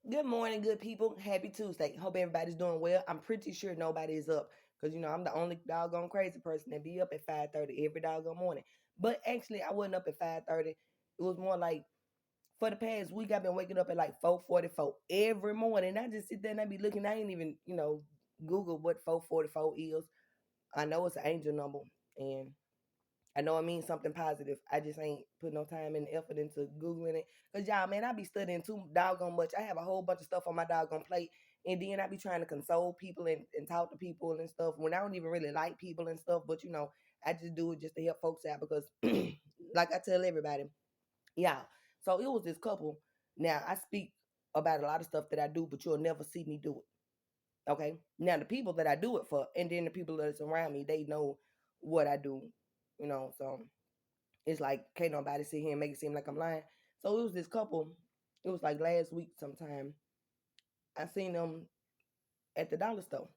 Good morning, good people. Happy Tuesday. Hope everybody's doing well. I'm pretty sure nobody is up because I'm the only doggone crazy person that be up at 5:30 every doggone morning. But actually, I wasn't up at 5:30. It was more like for the past week I've been waking up at like 4:44 every morning. I just sit there and I be looking. I ain't even Google what 4:44 is. I know it's an angel number, and I know it means something positive. I just ain't put no time and effort into Googling it. Cause y'all, man, I be studying too doggone much. I have a whole bunch of stuff on my doggone plate. And then I be trying to console people and talk to people and stuff when I don't even really like people and stuff. But I just do it just to help folks out because like I tell everybody, yeah. So it was this couple. Now I speak about a lot of stuff that I do, but you'll never see me do it. Okay. Now the people that I do it for, and then the people that's around me, they know what I do. So it's like can't nobody sit here and make it seem like I'm lying. So it was this couple. It was like last week sometime. I seen them at the dollar store,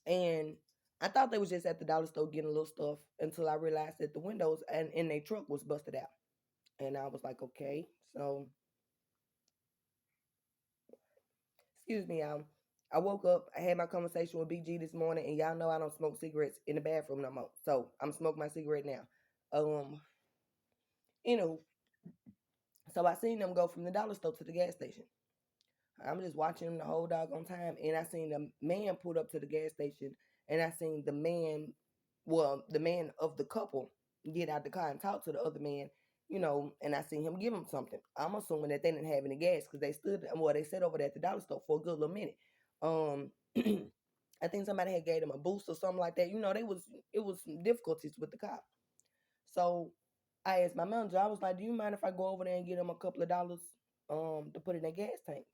and I thought they was just at the dollar store getting a little stuff until I realized that the windows and in their truck was busted out, and I was like, okay. So excuse me, I woke up. I had my conversation with BG this morning, and y'all know I don't smoke cigarettes in the bathroom no more. So I'm smoking my cigarette now. Um, you know, so I seen them go from the dollar store to the gas station. I'm just watching him the whole doggone time, and I seen the man pull up to the gas station, and I seen the man of the couple, get out the car and talk to the other man, and I seen him give him something. I'm assuming that they didn't have any gas because they sat over there at the dollar store for a good little minute. Um, I think somebody had gave them a boost or something like that. It was some difficulties with the car, so I asked my manager. I was like, "Do you mind if I go over there and get them a couple of dollars, to put in their gas tank?"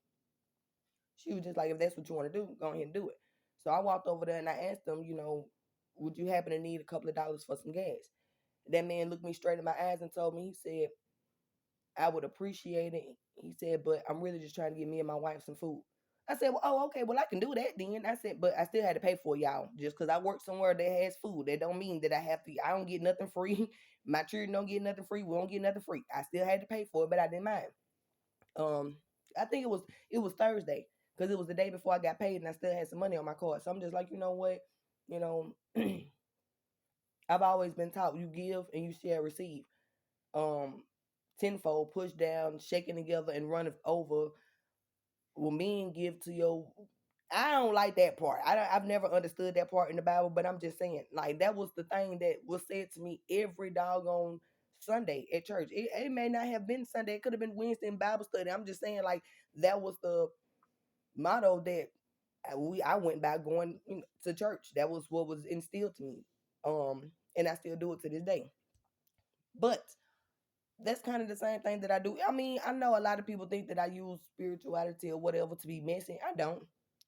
She was just like, if that's what you want to do, go ahead and do it. So I walked over there and I asked them, would you happen to need a couple of dollars for some gas? That man looked me straight in my eyes and told me, he said, I would appreciate it. He said, but I'm really just trying to get me and my wife some food. I said, well, oh, okay, well, I can do that then. I said, but I still had to pay for y'all just because I work somewhere that has food. That don't mean that I don't get nothing free. My children don't get nothing free. We don't get nothing free. I still had to pay for it, but I didn't mind. Um, I think it was Thursday because it was the day before I got paid and I still had some money on my card. So I'm just like, you know what, you know, I've always been taught you give and you shall receive. Um, Tenfold, push down, shaking together, and run it over. Will mean give to your. I don't like that part. I've never understood that part in the Bible, but I'm just saying, like that was the thing that was said to me every doggone Sunday at church. It may not have been Sunday. It could have been Wednesday in Bible study. I'm just saying, like that was the motto that I went by going to church. That was what was instilled to me. And I still do it to this day. But that's kind of the same thing that I do. I mean, I know a lot of people think that I use spirituality or whatever to be messy. I don't.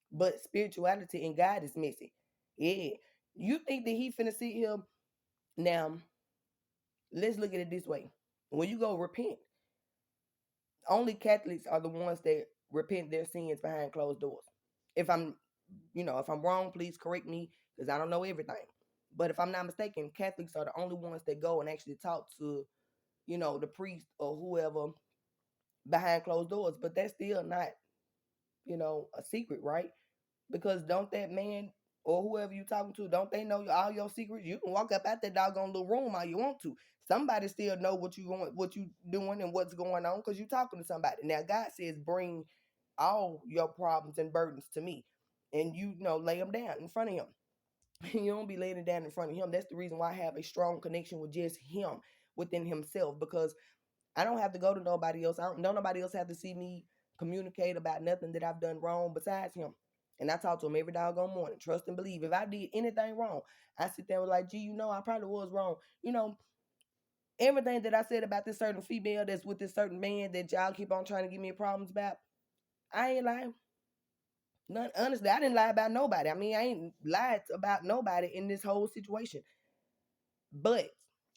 But spirituality and God is messy. Yeah. You think that he finna sit here now? Let's look at it this way. When you go repent, only Catholics are the ones that repent their sins behind closed doors. If I'm wrong, please correct me because I don't know everything. But if I'm not mistaken, Catholics are the only ones that go and actually talk to, the priest or whoever behind closed doors. But that's still not, a secret, right? Because don't that man or whoever you talking to, don't they know all your secrets? You can walk up at that doggone little room all you want to. Somebody still know what you want, what you doing, and what's going on because you talking to somebody. Now God says, bring all your problems and burdens to me, and lay them down in front of him. You don't be laying it down in front of him. That's the reason why I have a strong connection with just him within himself because I don't have to go to nobody else. Don't nobody else have to see me communicate about nothing that I've done wrong besides him. And I talk to him every doggone morning. Trust and believe. If I did anything wrong, I sit there and like, gee, I probably was wrong. Everything that I said about this certain female that's with this certain man that y'all keep on trying to give me problems about, I ain't lying. None, honestly, I didn't lie about nobody. I mean, I ain't lied about nobody in this whole situation. But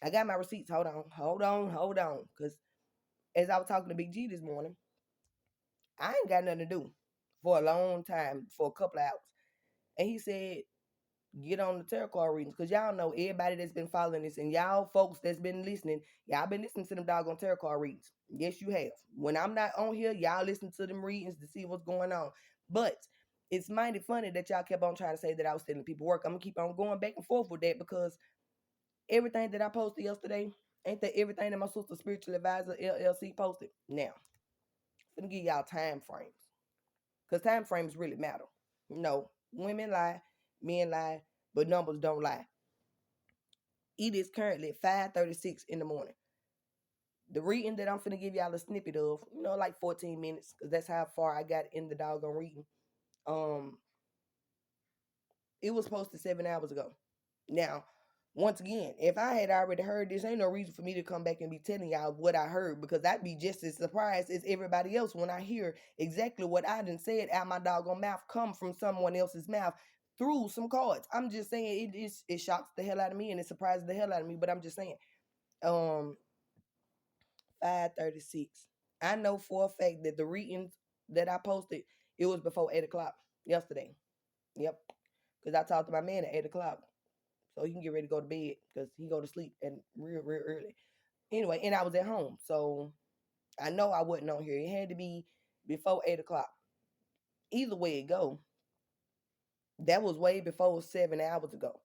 I got my receipts. Hold on. Because as I was talking to Big G this morning, I ain't got nothing to do for a long time, for a couple of hours. And he said, get on the tarot card readings, because y'all know everybody that's been following this, and y'all folks that's been listening, y'all been listening to them doggone tarot card readings. Yes, you have. When I'm not on here, y'all listen to them readings to see what's going on. But it's mighty funny that y'all kept on trying to say that I was stealing people work. I'm gonna keep on going back and forth with that, because everything that I posted yesterday ain't that everything that my sister spiritual advisor LLC posted. Now, I'm gonna give y'all time frames, because time frames really matter. No, women lie, men lie, but numbers don't lie. It is currently 5:36 in the morning. The reading that I'm finna give y'all a snippet of, like 14 minutes, because that's how far I got in the doggone reading. Um, it was posted 7 hours ago. Now, once again, if I had already heard this, ain't no reason for me to come back and be telling y'all what I heard, because I'd be just as surprised as everybody else when I hear exactly what I done said out my doggone mouth come from someone else's mouth through some cards. I'm just saying it shocks the hell out of me, and it surprises the hell out of me. But I'm just saying, 5:36. I know for a fact that the readings that I posted, it was before 8 o'clock yesterday. Yep, because I talked to my man at 8 o'clock, so he can get ready to go to bed because he go to sleep and real early. Anyway, and I was at home, so I know I wasn't on here. It had to be before 8 o'clock. Either way it go, that was way before 7 hours ago.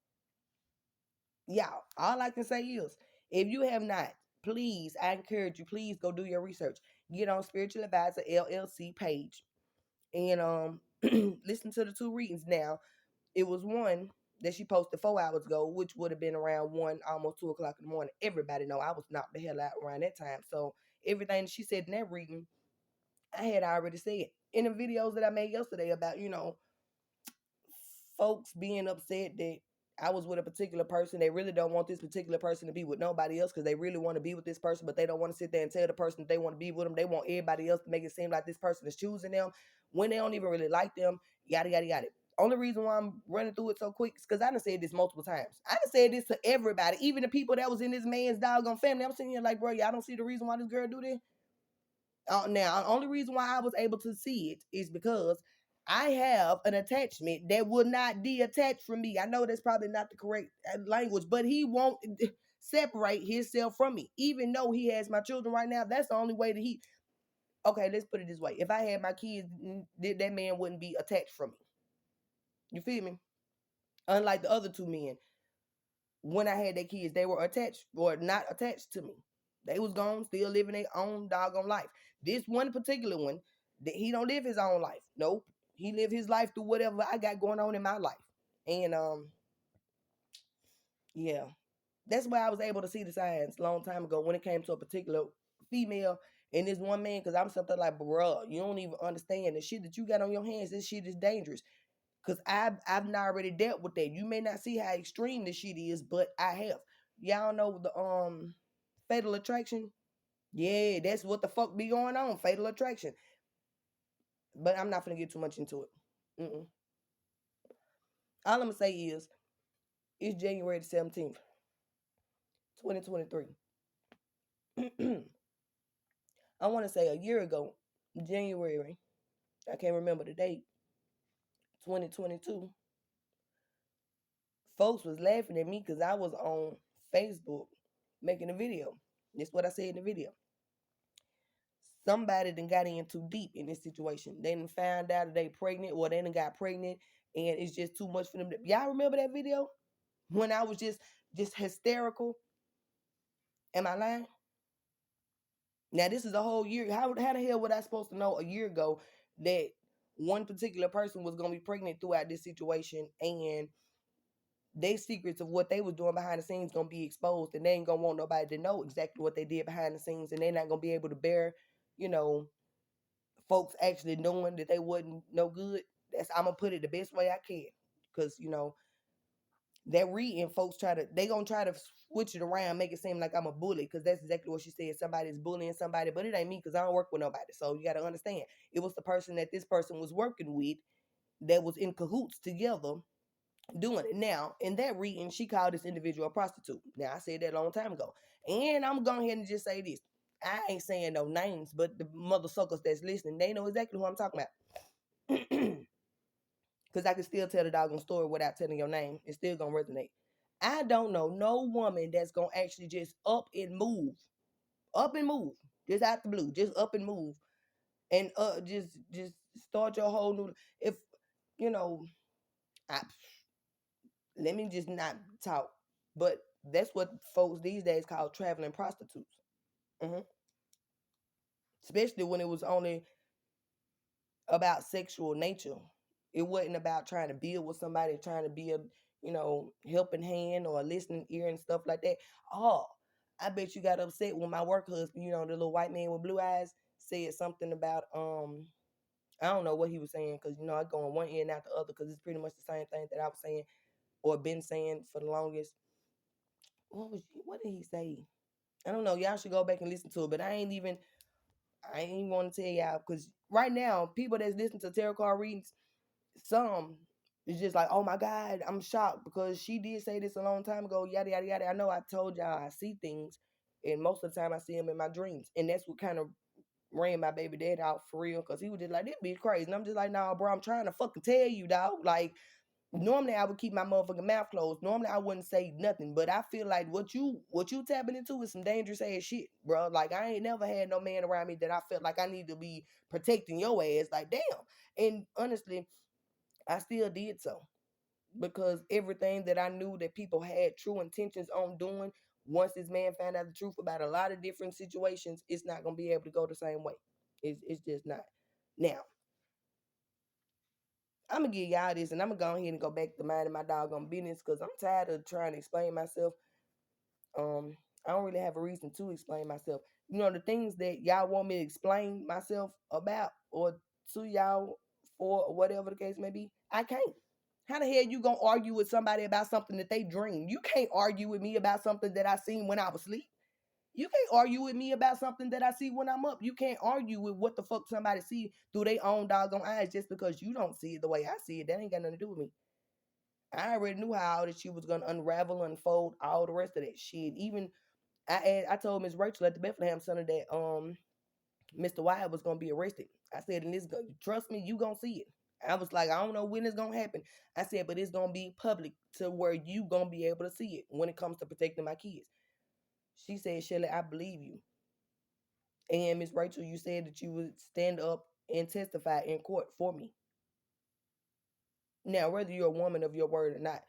Y'all, all I can say is, if you have not, please, I encourage you, please go do your research. Get on Spiritual Advisor LLC page and listen to the two readings. Now, it was one that she posted 4 hours ago, which would have been around 1, almost 2 o'clock in the morning. Everybody know I was knocked the hell out around that time. So everything she said in that reading, I had already said in the videos that I made yesterday about, folks being upset that I was with a particular person. They really don't want this particular person to be with nobody else, because they really want to be with this person, but they don't want to sit there and tell the person that they want to be with them. They want everybody else to make it seem like this person is choosing them when they don't even really like them. Yada, yada, yada. Only reason why I'm running through it so quick is because I done said this multiple times. I done said this to everybody, even the people that was in this man's doggone family. I'm sitting here like, bro, y'all don't see the reason why this girl do this? Now, the only reason why I was able to see it is because I have an attachment that will not detach from me. I know that's probably not the correct language, but he won't separate himself from me. Even though he has my children right now, that's the only way that he. Okay, let's put it this way. If I had my kids, that man wouldn't be attached from me. You feel me? Unlike the other two men, when I had their kids, they were attached or not attached to me. They was gone, still living their own doggone life. This one particular one, that he don't live his own life. Nope. He live his life through whatever I got going on in my life. And yeah. That's why I was able to see the signs a long time ago when it came to a particular female and this one man, because I'm something like, bro, you don't even understand the shit that you got on your hands. This shit is dangerous. Cause I've not already dealt with that. You may not see how extreme this shit is, but I have. Y'all know the fatal attraction? Yeah, that's what the fuck be going on. Fatal attraction. But I'm not gonna get too much into it. Mm-mm. All I'm gonna say is it's January the 17th, 2023. I want to say a year ago, January, I can't remember the date, 2022, folks was laughing at me because I was on Facebook making a video. That's what I said in the video. Somebody done got in too deep in this situation. They done found out that they pregnant, or they done got pregnant, and it's just too much for them. Y'all remember that video when I was just hysterical? Am I lying? Now this is a whole year. How the hell was I supposed to know a year ago that one particular person was gonna be pregnant throughout this situation, and they secrets of what they was doing behind the scenes gonna be exposed, and they ain't gonna want nobody to know exactly what they did behind the scenes, and they're not gonna be able to bear, you know, folks actually knowing that they wasn't no good. That's I'm gonna put it the best way I can, because that reading folks they gonna try to switch it around, make it seem like I'm a bully, because that's exactly what she said. Somebody's bullying somebody, but it ain't me, because I don't work with nobody. So you got to understand, it was the person that this person was working with that was in cahoots together doing it. Now, in that reading, she called this individual a prostitute. Now, I said that a long time ago. And I'm going ahead and just say this. I ain't saying no names, but the mother suckers that's listening, they know exactly who I'm talking about. Because because I can still tell the doggone story without telling your name. It's still gonna resonate. I don't know no woman that's gonna actually just up and move, just out the blue, just up and move, and just start your whole new. If you know, I, let me just not talk, but that's what folks these days call traveling prostitutes. hmm Especially when it was only about sexual nature. It wasn't about trying to build with somebody, trying to be a helping hand or a listening ear and stuff like that. Oh, I bet you got upset when my work husband, the little white man with blue eyes, said something about I don't know what he was saying because I go on one end out the other because it's pretty much the same thing that I was saying or been saying for the longest. What did he say? I don't know. Y'all should go back and listen to it, but I ain't want to tell y'all because right now people that's listening to tarot card readings, some it's just like, oh my God, I'm shocked because she did say this a long time ago, yada yada yada. I know I told y'all I see things, and most of the time I see them in my dreams, and that's what kind of ran my baby dad out for real because he was just like, this bitch crazy, and I'm just like, nah, bro, I'm trying to fucking tell you, dog. Like normally I would keep my motherfucking mouth closed. Normally I wouldn't say nothing, but I feel like what you tapping into is some dangerous ass shit, bro. Like I ain't never had no man around me that I felt like I need to be protecting your ass. Like damn, and honestly, I still did so because everything that I knew that people had true intentions on doing, once this man found out the truth about a lot of different situations, it's not gonna be able to go the same way. It's just not. Now, I'm gonna give y'all this and I'm gonna go ahead and go back to minding my doggone business because I'm tired of trying to explain myself. I don't really have a reason to explain myself. The things that y'all want me to explain myself about or to y'all for or whatever the case may be, I can't. How the hell you gonna argue with somebody about something that they dream? You can't argue with me about something that I seen when I was asleep. You can't argue with me about something that I see when I'm up. You can't argue with what the fuck somebody see through their own doggone eyes just because you don't see it the way I see it. That ain't got nothing to do with me. I already knew how all this shit was gonna unravel, unfold, all the rest of that shit. Even I told Miss Rachel at the Bethlehem Center that Mr. Wyatt was gonna be arrested. I said, and this trust me, you gonna see it. I was like, I don't know when it's gonna happen. I said, but it's gonna be public to where you gonna be able to see it when it comes to protecting my kids. She said, Shelley, I believe you. And Miss Rachel, you said that you would stand up and testify in court for me. Now, whether you're a woman of your word or not,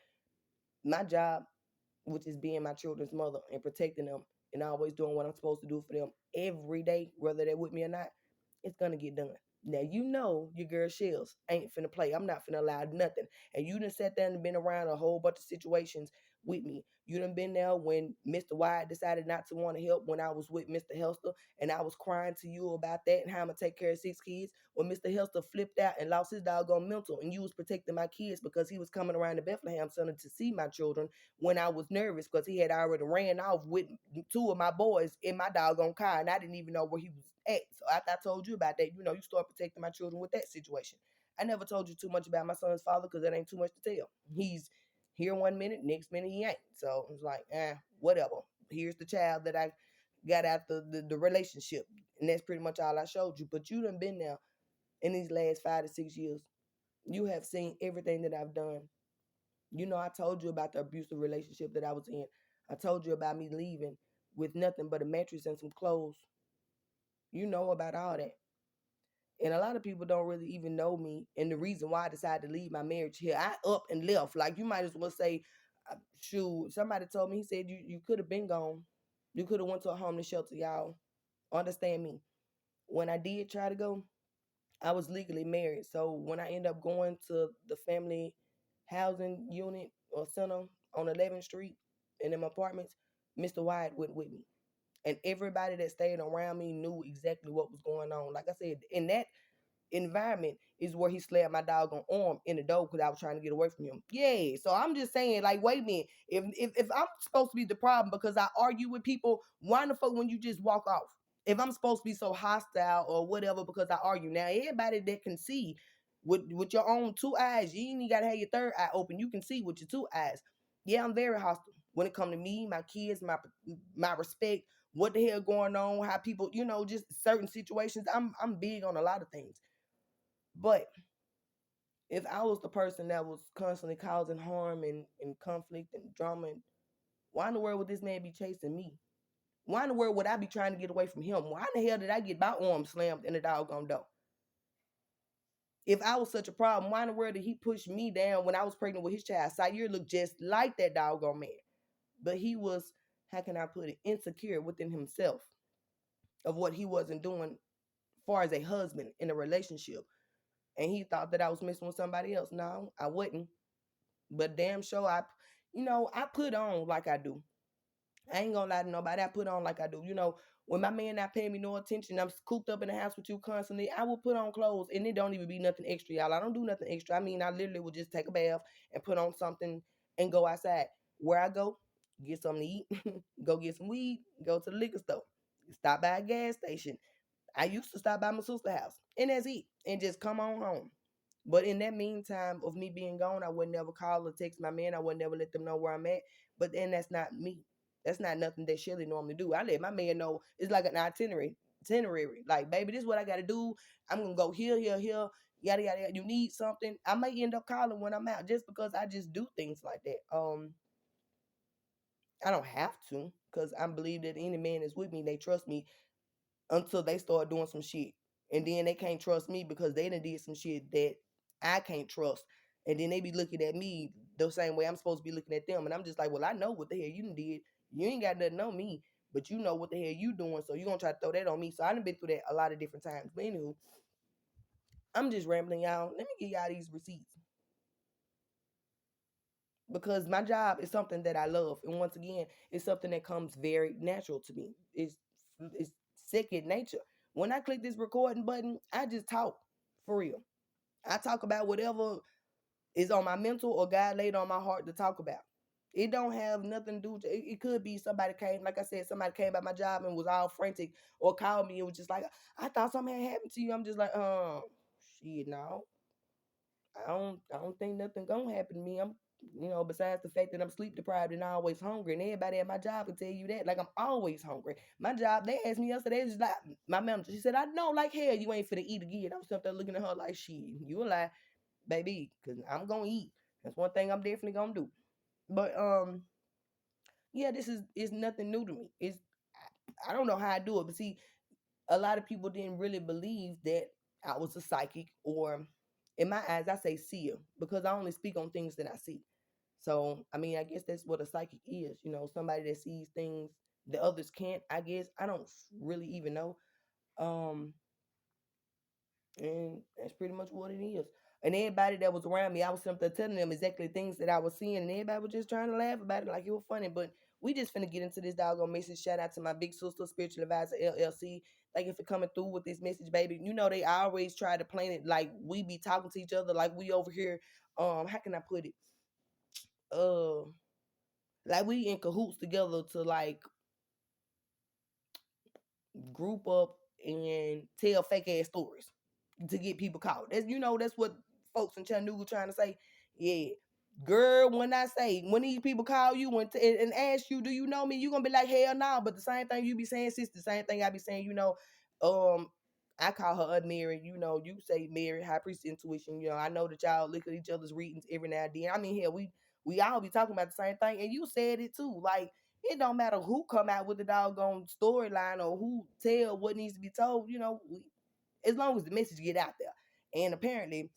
my job, which is being my children's mother and protecting them and always doing what I'm supposed to do for them every day, whether they're with me or not, it's gonna get done. Now your girl Shells ain't finna play. I'm not finna allow nothing. And you done sat there and been around a whole bunch of situations with me. You done been there when Mr. Wyatt decided not to want to help when I was with Mr. Helster and I was crying to you about that and how I'm gonna take care of 6 kids. When Mr. Helster flipped out and lost his doggone mental and you was protecting my kids because he was coming around the Bethlehem Center to see my children when I was nervous because he had already ran off with 2 of my boys in my doggone car and I didn't even know where he was at. So after I told you about that, you start protecting my children with that situation. I never told you too much about my son's father because that ain't too much to tell. He's here one minute, next minute he ain't. So it's like, whatever. Here's the child that I got after the relationship. And that's pretty much all I showed you. But you done been there in these last 5 to 6 years. You have seen everything that I've done. I told you about the abusive relationship that I was in. I told you about me leaving with nothing but a mattress and some clothes. You know about all that. And a lot of people don't really even know me and the reason why I decided to leave my marriage here. I up and left. Like you might as well say, shoot, somebody told me, he said, you could have been gone. You could have went to a homeless shelter, y'all. Understand me. When I did try to go, I was legally married. So when I ended up going to the family housing unit or center on 11th Street in them apartments, Mr. Wyatt went with me. And everybody that stayed around me knew exactly what was going on. Like I said, in that environment is where he slapped my doggone arm in the door because I was trying to get away from him. Yeah. So I'm just saying, like, wait a minute. If I'm supposed to be the problem because I argue with people, why the fuck when you just walk off? If I'm supposed to be so hostile or whatever because I argue. Now everybody that can see with your own 2 eyes, you ain't even gotta have your third eye open. You can see with your 2 eyes. Yeah, I'm very hostile when it comes to me, my kids, my respect, what the hell going on, how people, just certain situations. I'm big on a lot of things. But If I was the person that was constantly causing harm and conflict and drama, why in the world would this man be chasing me? Why in the world would I be trying to get away from him? Why in the hell did I get my arm slammed in the doggone door? If I was such a problem, why in the world did he push me down when I was pregnant with his child? Sayer looked just like that doggone man. But he was, how can I put it, insecure within himself of what he wasn't doing as far as a husband in a relationship. And he thought that I was messing with somebody else. No, I wouldn't. But damn sure I put on like I do. I ain't gonna lie to nobody. I put on like I do. When my man not paying me no attention, I'm cooped up in the house with you constantly. I will put on clothes, and it don't even be nothing extra, y'all. I don't do nothing extra. I mean, I literally will just take a bath and put on something and go outside. Where I go, get something to eat, go get some weed, go to the liquor store, stop by a gas station. I used to stop by my sister's house, and that's it, and just come on home. But in that meantime of me being gone, I would never call or text my man. I would never let them know where I'm at. But then that's not me. That's not nothing that Shelly normally do. I let my man know it's like an itinerary. Itinerary. Like, baby, this is what I gotta do. I'm gonna go here, here, here, yada yada yada. You need something. I may end up calling when I'm out just because I just do things like that. I don't have to, because I believe that any man is with me, they trust me until they start doing some shit. And then they can't trust me because they done did some shit that I can't trust. And then they be looking at me the same way I'm supposed to be looking at them. And I'm just like, well, I know what the hell you done did. You ain't got nothing on me, but you know what the hell you doing. So you gonna try to throw that on me. So I done been through that a lot of different times. But anywho, I'm just rambling, y'all. Let me give y'all these receipts. Because my job is something that I love. And once again, it's something that comes very natural to me. It's second nature. When I click this recording button, I just talk for real. I talk about whatever is on my mental or God laid on my heart to talk about. It don't have nothing to do. It could be somebody came, like I said, somebody came by my job and was all frantic, or called me and was just like, I thought something had happened to you. I'm just like, shit, no. I don't think nothing gonna happen to me. Besides the fact that I'm sleep deprived and always hungry, and everybody at my job can tell you that. Like, I'm always hungry. My job, they asked me yesterday, just like my manager, she said, I know like hell you ain't finna eat again. I'm sitting there looking at her like, shit, you a lie, baby, because I'm gonna eat. That's one thing I'm definitely gonna do. But yeah, this is nothing new to me. I don't know how I do it, but see, a lot of people didn't really believe that I was a psychic, or in my eyes, I say seer, because I only speak on things that I see. So, I mean, I guess that's what a psychic is, somebody that sees things that others can't, I guess. I don't really even know. Um, and that's pretty much what it is. And everybody that was around me, I was simply telling them exactly things that I was seeing, and everybody was just trying to laugh about it like it was funny. But we just finna get into this doggone message. Shout out to my big sister, Spiritual Advisor LLC. Thank you for coming through with this message, baby. They always try to plan it like we be talking to each other, like we over here. How can I put it? Uh, like we in cahoots together to like group up and tell fake ass stories to get people caught. That's what folks in Chattanooga trying to say. Yeah. Girl, when I say, when these people call you and ask you, do you know me? You gonna be like, hell no. But the same thing you be saying, sis, the same thing I be saying, um, I call her Aunt Mary, you say Mary, High Priest Intuition, I know that y'all look at each other's readings every now and then. I mean, hell, we all be talking about the same thing, and you said it too. Like, it don't matter who come out with the doggone storyline or who tell what needs to be told, as long as the message get out there. And apparently,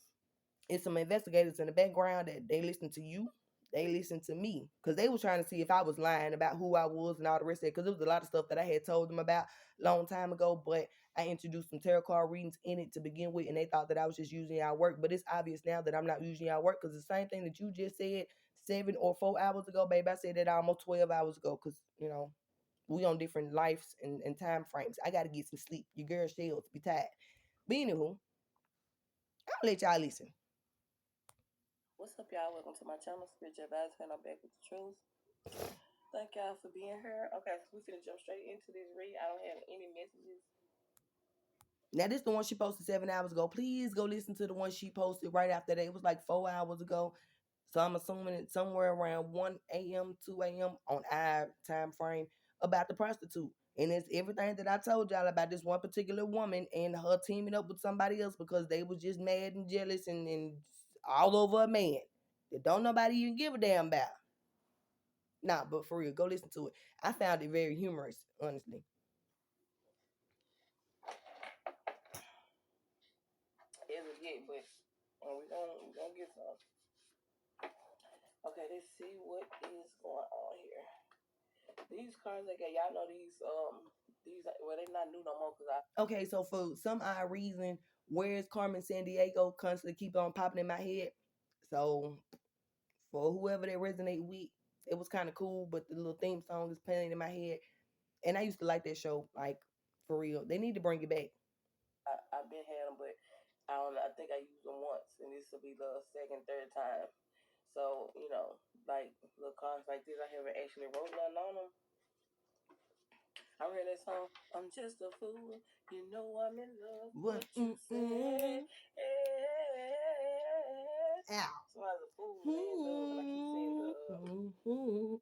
it's some investigators in the background that they listen to you. They listen to me because they were trying to see if I was lying about who I was and all the rest of it. Because there was a lot of stuff that I had told them about a long time ago, but I introduced some tarot card readings in it to begin with, and they thought that I was just using our work. But it's obvious now that I'm not using our work, because the same thing that you just said 7 or 4 hours ago, baby, I said that almost 12 hours ago, because we on different lives and time frames. I got to get some sleep. Your girl Shells be tired. But anywho, I'll let y'all listen. What's up, y'all? Welcome to my channel, Spiritual Advisor, and I'm back with the truth. Thank y'all for being here. Okay, so we're gonna jump straight into this read. I don't have any messages. Now, this is the one she posted 7 hours ago. Please go listen to the one she posted right after that. It was like 4 hours ago. So I'm assuming it's somewhere around 1 a.m., 2 a.m. on our time frame about the prostitute. And it's everything that I told y'all about this one particular woman and her teaming up with somebody else because they was just mad and jealous and all over a man that don't nobody even give a damn about. Nah, but for real, go listen to it. I found it very humorous, honestly. As a get, but we gonna get some. Okay, let's see what is going on here. These cars they got, y'all know these well they not new no more because I Okay, so for some odd reason, where's Carmen San Diego constantly keep on popping in my head. So for whoever that resonate with, it was kind of cool. But the little theme song is playing in my head, and I used to like that show. Like for real, they need to bring it back. I've been had them, but I don't know. I think I used them once, and this will be the second, third time. So like little cars like this, I haven't actually wrote nothing on them. I read that song. I'm just a fool. You know I'm in love. What? What you say? Ow. Somebody's a fool and they in love, and I keep saying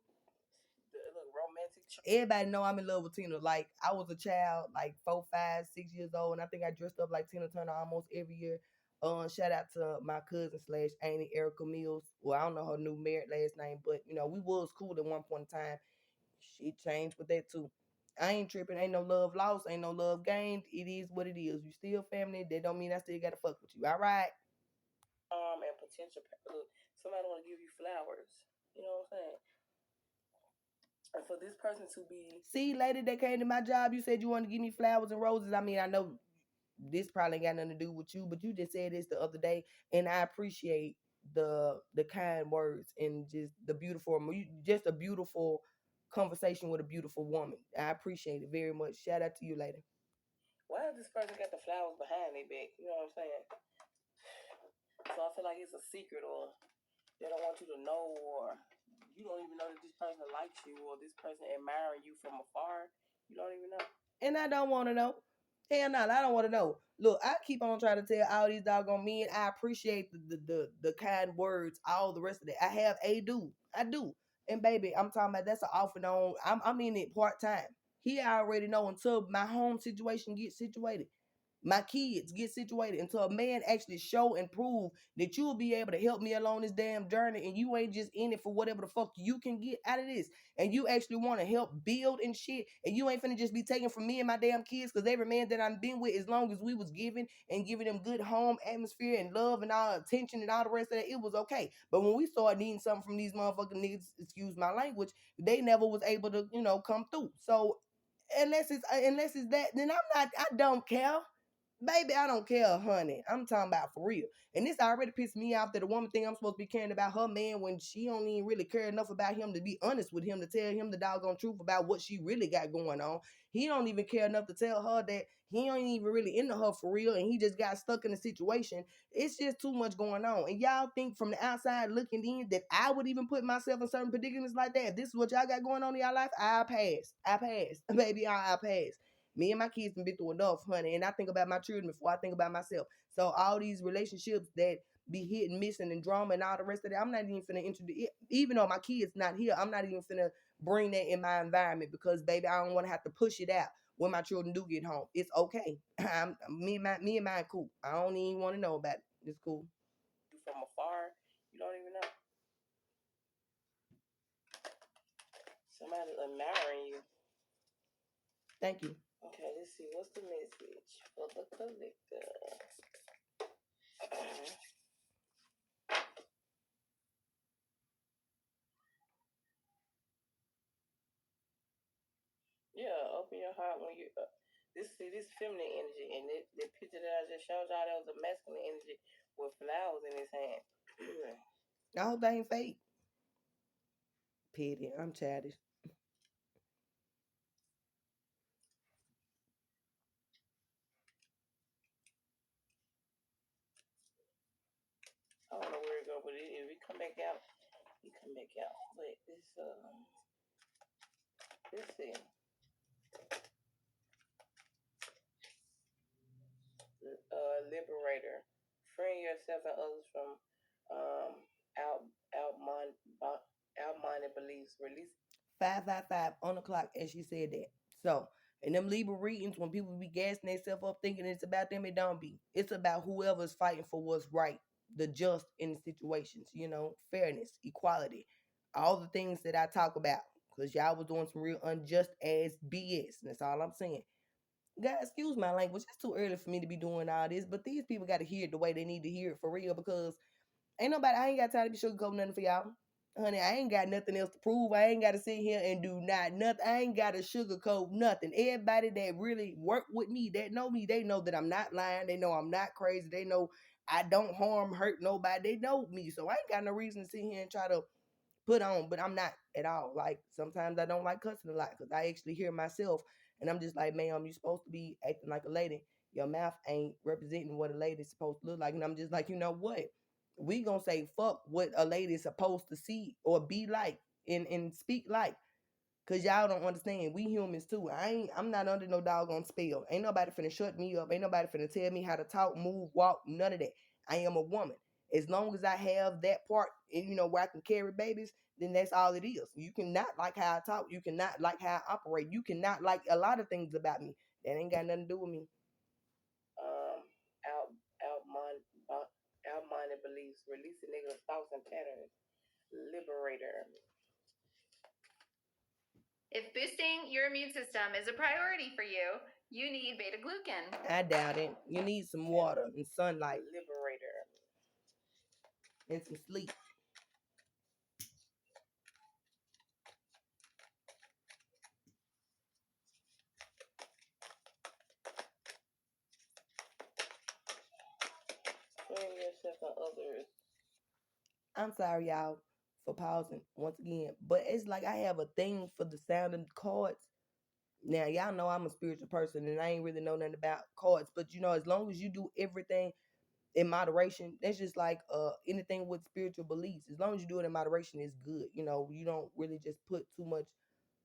the little romantic. Everybody know I'm in love with Tina. Like I was a child, like 4, 5, 6 years old, and I think I dressed up like Tina Turner almost every year. Shout out to my cousin slash Auntie Erica Mills. Well, I don't know her new married last name, but we was cool at one point in time. She changed with that too. I ain't tripping. Ain't no love lost. Ain't no love gained. It is what it is. You still family. That don't mean I still gotta fuck with you. All right. And potential. Look, somebody want to give you flowers. You know what I'm saying? And for this person to be See, lady that came to my job, you said you wanted to give me flowers and roses. I mean, I know this probably ain't got nothing to do with you, but you just said this the other day, and I appreciate the kind words and just the beautiful, just a beautiful conversation with a beautiful woman. I appreciate it very much. Shout out to you, lady. why has this person got the flowers behind their back? You know what I'm saying? So I feel like it's a secret, or they don't want you to know, or you don't even know that this person likes you, or this person admiring you from afar. You don't even know. And I don't want to know. Hell no, I don't want to know. Look, I keep on trying to tell all these doggone men I appreciate the kind words, all the rest of it. I have a do. I do. And baby, I'm talking about that's an off and on. I'm in it part time. He already know until my home situation gets situated, my kids get situated, until a man actually show and prove that you will be able to help me along this damn journey, and you ain't just in it for whatever the fuck you can get out of this, and you actually want to help build and shit, and you ain't finna just be taking from me and my damn kids, because every man that I've been with, as long as we was giving and giving them good home atmosphere and love and all attention and all the rest of that, it was okay. But when we started needing something from these motherfucking niggas, excuse my language, they never was able to come through. So unless it's that, then I don't care. Baby, I don't care, honey. I'm talking about for real. And this already pissed me off that the woman think I'm supposed to be caring about her man when she don't even really care enough about him to be honest with him, to tell him the doggone truth about what she really got going on. He don't even care enough to tell her that he ain't even really into her for real, and he just got stuck in a situation. It's just too much going on. And y'all think from the outside looking in that I would even put myself in certain predicaments like that? If this is what y'all got going on in y'all life, I pass. I pass. Baby, I pass. Me and my kids have been through enough, honey, and I think about my children before I think about myself. So all these relationships that be hit and missing and drama and all the rest of that, I'm not even finna introduce. Even though my kids not here, I'm not even finna bring that in my environment, because baby, I don't want to have to push it out when my children do get home. It's okay. Me and mine cool. I don't even want to know about it. It's cool. You from afar, you don't even know. Somebody admiring you. Thank you. Okay, let's see. What's the message for the collector? Yeah, open your heart when you. This feminine energy, and the picture that I just showed y'all, that was a masculine energy with flowers in his hand. I hope that ain't fake. Pity. I'm childish. I don't know where it go, but if it come back out, it come back out. But it's let's see. Liberator, freeing yourself and others from um out outminded beliefs. Release. 555 on the clock, as she said that. So, in them Libra readings, when people be gassing themselves up thinking it's about them, it don't be. It's about whoever's fighting for what's right. the just in situations, fairness, equality, all the things that I talk about. Because y'all was doing some real unjust ass BS. And that's all I'm saying. God, excuse my language. It's too early for me to be doing all this, but these people got to hear it the way they need to hear it for real because I ain't got time to be sugarcoating nothing for y'all. Honey, I ain't got nothing else to prove. I ain't got to sit here and do nothing. I ain't got to sugarcoat nothing. Everybody that really work with me, that know me, they know that I'm not lying. They know I'm not crazy. They know I don't harm, hurt nobody. They know me. So I ain't got no reason to sit here and try to put on, but I'm not at all. Like sometimes I don't like cussing a lot because I actually hear myself and I'm just like, ma'am, you supposed to be acting like a lady. Your mouth ain't representing what a lady's supposed to look like. And I'm just like, you know what? We gonna say fuck what a lady's supposed to see or be like and speak like. Cause y'all don't understand. We humans too. I'm not under no doggone spell. Ain't nobody finna shut me up. Ain't nobody finna tell me how to talk, move, walk, none of that. I am a woman. As long as I have that part and where I can carry babies, then that's all it is. You cannot like how I talk. You cannot like how I operate. You cannot like a lot of things about me. That ain't got nothing to do with me. Um, out, out-minded beliefs, releasing negative thoughts and patterns, liberator. If boosting your immune system is a priority for you, you need beta glucan. I doubt it. You need some water and sunlight. Liberator. And some sleep. Frame yourself and others. I'm sorry, y'all, for pausing once again, but it's like I have a thing for the sound of chords. Now, y'all know I'm a spiritual person and I ain't really know nothing about chords, but as long as you do everything in moderation, that's just like anything with spiritual beliefs. As long as you do it in moderation, it's good. You don't really just put too much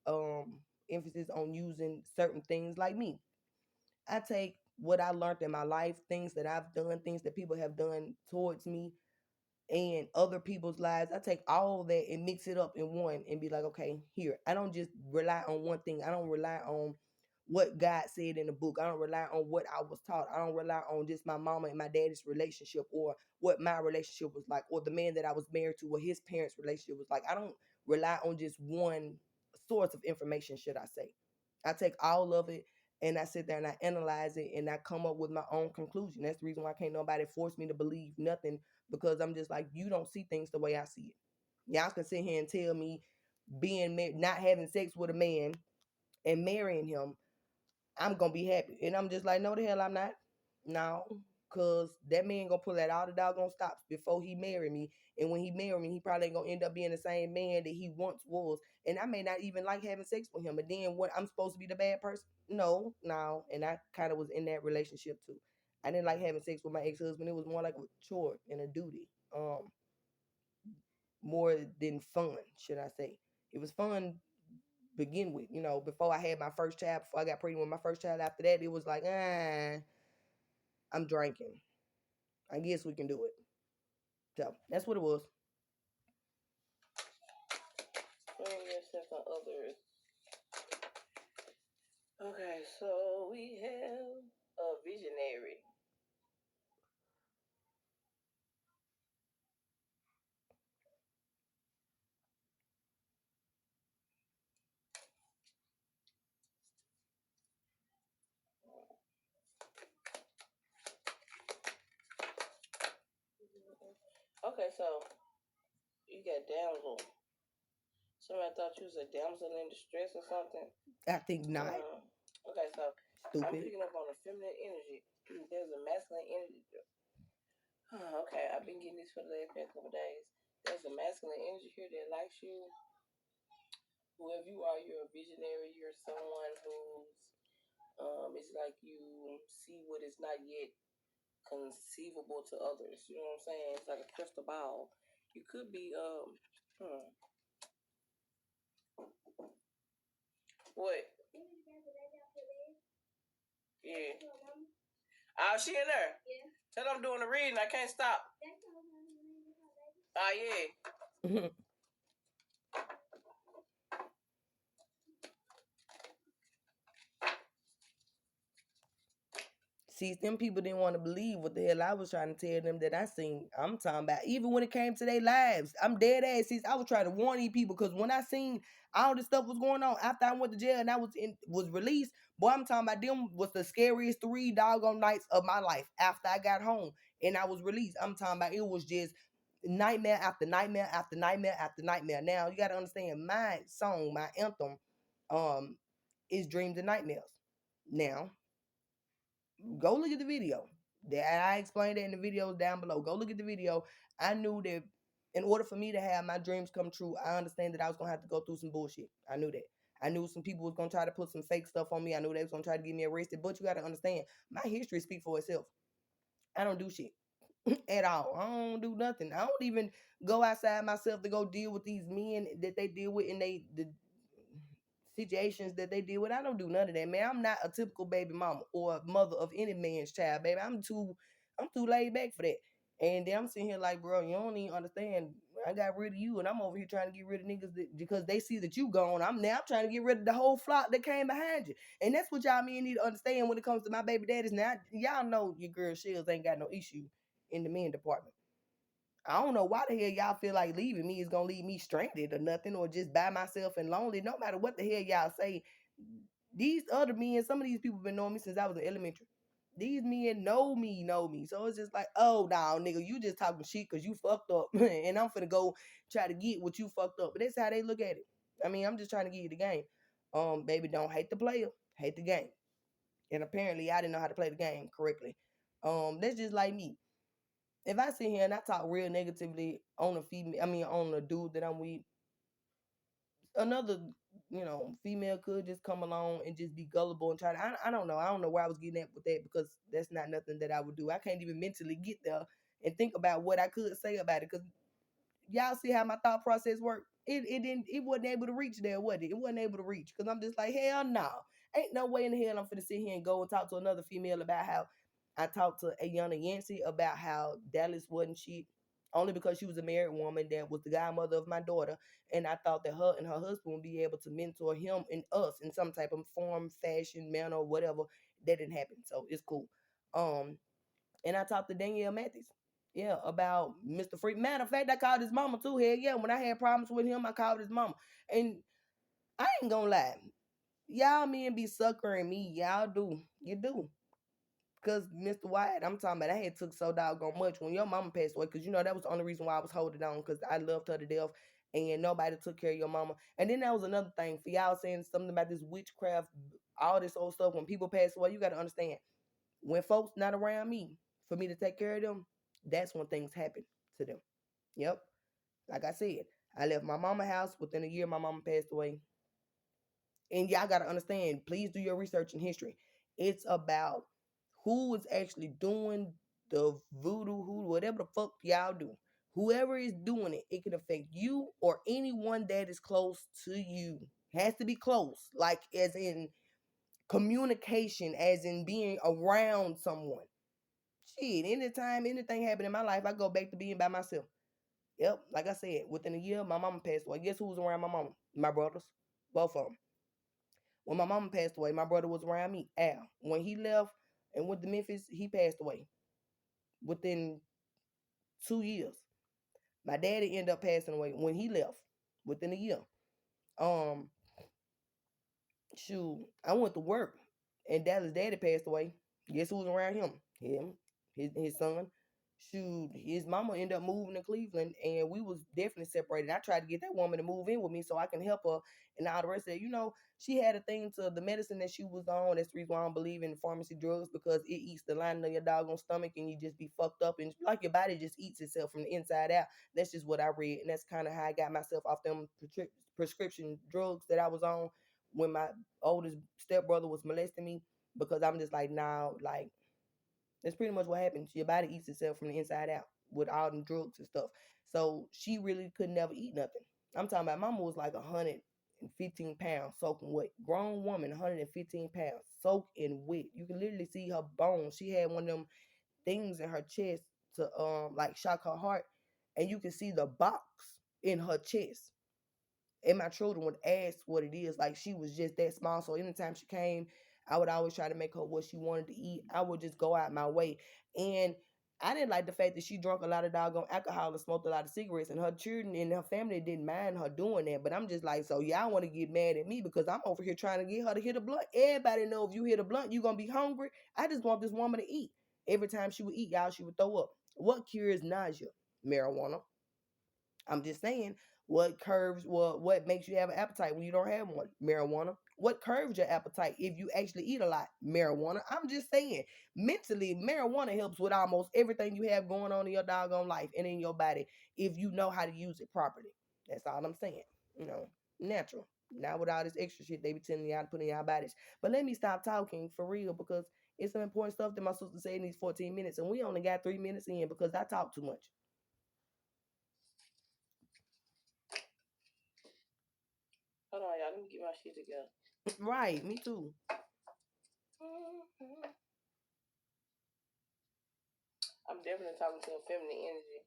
um emphasis on using certain things like me. I take what I learned in my life, things that I've done, things that people have done towards me, and other people's lives. I take all that and mix it up in one and be like, okay, here. I don't just rely on one thing. I don't rely on what God said in the book. I don't rely on what I was taught. I don't rely on just my mama and my daddy's relationship or what my relationship was like or the man that I was married to or his parents' relationship was like. I don't rely on just one source of information, should I say. I take all of it and I sit there and I analyze it and I come up with my own conclusion. That's the reason why can't nobody force me to believe nothing because I'm just like, you don't see things the way I see it. Y'all can sit here and tell me being not having sex with a man and marrying him, I'm gonna be happy. And I'm just like, no, the hell I'm not. No, cause that man gonna pull out all the doggone stops before he marry me. And when he marry me, he probably ain't gonna end up being the same man that he once was. And I may not even like having sex with him. But then what I'm supposed to be the bad person? No, no. And I kind of was in that relationship too. I didn't like having sex with my ex-husband. It was more like a chore and a duty. More than fun, should I say. It was fun begin with, before I had my first child, before I got pregnant with my first child. After that, it was like, I'm drinking. I guess we can do it. So that's what it was. Frame yourself and others. Okay, so we have a visionary. Okay, so you got damsel. Somebody thought you was a damsel in distress or something. I think not. Okay, so I'm Stupid. picking up on the feminine energy. There's a masculine energy. Okay, I've been getting this for the last couple of days. There's a masculine energy here that likes you. Whoever you are, you're a visionary. You're someone who's it's like you see what is not yet conceivable to others. You know what I'm saying? It's like a crystal ball. You could be what? Yeah. Oh, she in there. Yeah. Tell her I'm doing the reading. I can't stop. Oh yeah. See, them people didn't want to believe what the hell I was trying to tell them that I seen. I'm talking about even when it came to their lives. I'm dead ass. See, I was trying to warn these people because when I seen all this stuff was going on after I went to jail and I was released, boy, I'm talking about them was the scariest 3 doggone nights of my life after I got home and I was released. I'm talking about it was just nightmare after nightmare after nightmare after nightmare. Now you gotta understand my song, my anthem, um, is Dreams and Nightmares. Now go look at the video. That I explained it in the videos down below. Go look at the video. I knew that in order for me to have my dreams come true, I understand that I was gonna have to go through some bullshit. I knew that. I knew some people was gonna try to put some fake stuff on me. I knew they was gonna try to get me arrested. But you gotta understand, my history speaks for itself. I don't do shit at all. I don't do nothing. I don't even go outside myself to go deal with these men that they deal with and the situations that they deal with. I don't do none of that, man. I'm not a typical baby mama or mother of any man's child, baby. I'm too laid back for that. And then I'm sitting here like, bro, you don't even understand. I got rid of you, and I'm over here trying to get rid of niggas because they see that you gone. I'm now trying to get rid of the whole flock that came behind you, and that's what y'all men need to understand when it comes to my baby daddies. Now, y'all know your girl Shields ain't got no issue in the men department. I don't know why the hell y'all feel like leaving me is gonna leave me stranded or nothing, or just by myself and lonely. No matter what the hell y'all say, these other men, some of these people been knowing me since I was in elementary. These men know me. So it's just like, oh no, nigga, you just talking shit because you fucked up, and I'm finna go try to get what you fucked up. But that's how they look at it. I mean, I'm just trying to get you the game. Baby, don't hate the player, hate the game. And apparently, I didn't know how to play the game correctly. That's just like me. If I sit here and I talk real negatively on a female, I mean on a dude that I'm with, another, female could just come along and just be gullible and try to. I don't know. I don't know where I was getting at with that because that's not nothing that I would do. I can't even mentally get there and think about what I could say about it because y'all see how my thought process worked. It wasn't able to reach there, was it? It wasn't able to reach because I'm just like, hell no. Ain't no way in the hell I'm finna sit here and go and talk to another female about how I talked to Ayana Yancey about how Dallas wasn't shit. Only because she was a married woman that was the godmother of my daughter. And I thought that her and her husband would be able to mentor him and us in some type of form, fashion, manner, or whatever. That didn't happen. So it's cool. And I talked to Danielle Matthews. Yeah, about Mr. Free. Matter of fact, I called his mama too. Hell yeah, when I had problems with him, I called his mama. And I ain't gonna lie, y'all men be suckering me. Y'all do. You do. Cause Mr. White, I'm talking about I had took so doggone much when your mama passed away. Cause that was the only reason why I was holding on. Cause I loved her to death, and nobody took care of your mama. And then that was another thing for y'all saying something about this witchcraft, all this old stuff. When people pass away, you got to understand when folks not around me for me to take care of them, that's when things happen to them. Yep. Like I said, I left my mama house within a year. My mama passed away. And y'all gotta understand, please do your research in history. It's about who is actually doing the voodoo, who whatever the fuck y'all do. Whoever is doing it, it can affect you or anyone that is close to you. Has to be close, like as in communication, as in being around someone. Shit, anytime anything happened in my life, I go back to being by myself. Yep, like I said, within a year, my mama passed away. Guess who was around my mama? My brothers, both of them. When my mama passed away, my brother was around me, Al. When he left and went to Memphis, he passed away within 2 years. My daddy ended up passing away when he left within a year. Um, Shoot, I went to work and Dallas daddy passed away. Guess who was around him? Him, his son. Shoot, his mama ended up moving to Cleveland and we was definitely separated. I tried to get that woman to move in with me so I can help her and all the rest of it. She had a thing to the medicine that she was on. That's the reason why I don't believe in pharmacy drugs because it eats the lining of your doggone stomach and you just be fucked up and like your body just eats itself from the inside out. That's just what I read and that's kind of how I got myself off them prescription drugs that I was on when my oldest stepbrother was molesting me because I'm just like, nah, like that's pretty much what happens. Your body eats itself from the inside out with all them drugs and stuff. So she really could never eat nothing. I'm talking about mama was like 115 pounds soaking wet. Grown woman, 115 pounds soaking wet. You can literally see her bones. She had one of them things in her chest to like shock her heart, and you can see the box in her chest. And my children would ask what it is. Like she was just that small. So anytime she came, I would always try to make her what she wanted to eat. I would just go out my way. And I didn't like the fact that she drank a lot of doggone alcohol and smoked a lot of cigarettes, and her children and her family didn't mind her doing that. But I'm just like, so y'all want to get mad at me because I'm over here trying to get her to hit a blunt. Everybody know if you hit a blunt, you gonna be hungry. I just want this woman to eat. Every time she would eat, y'all, she would throw up. What cures nausea? Marijuana. I'm just saying, what makes you have an appetite when you don't have one? Marijuana. What curbs your appetite if you actually eat a lot? Marijuana. I'm just saying, mentally, marijuana helps with almost everything you have going on in your doggone life and in your body if you know how to use it properly. That's all I'm saying. You know, natural. Not with all this extra shit they be telling you how to put in your bodies. But let me stop talking for real because it's some important stuff that my sister said in these 14 minutes, and we only got 3 minutes in because I talk too much. Hold on, y'all. Let me get my shit together. Right, me too. I'm definitely talking to a feminine energy.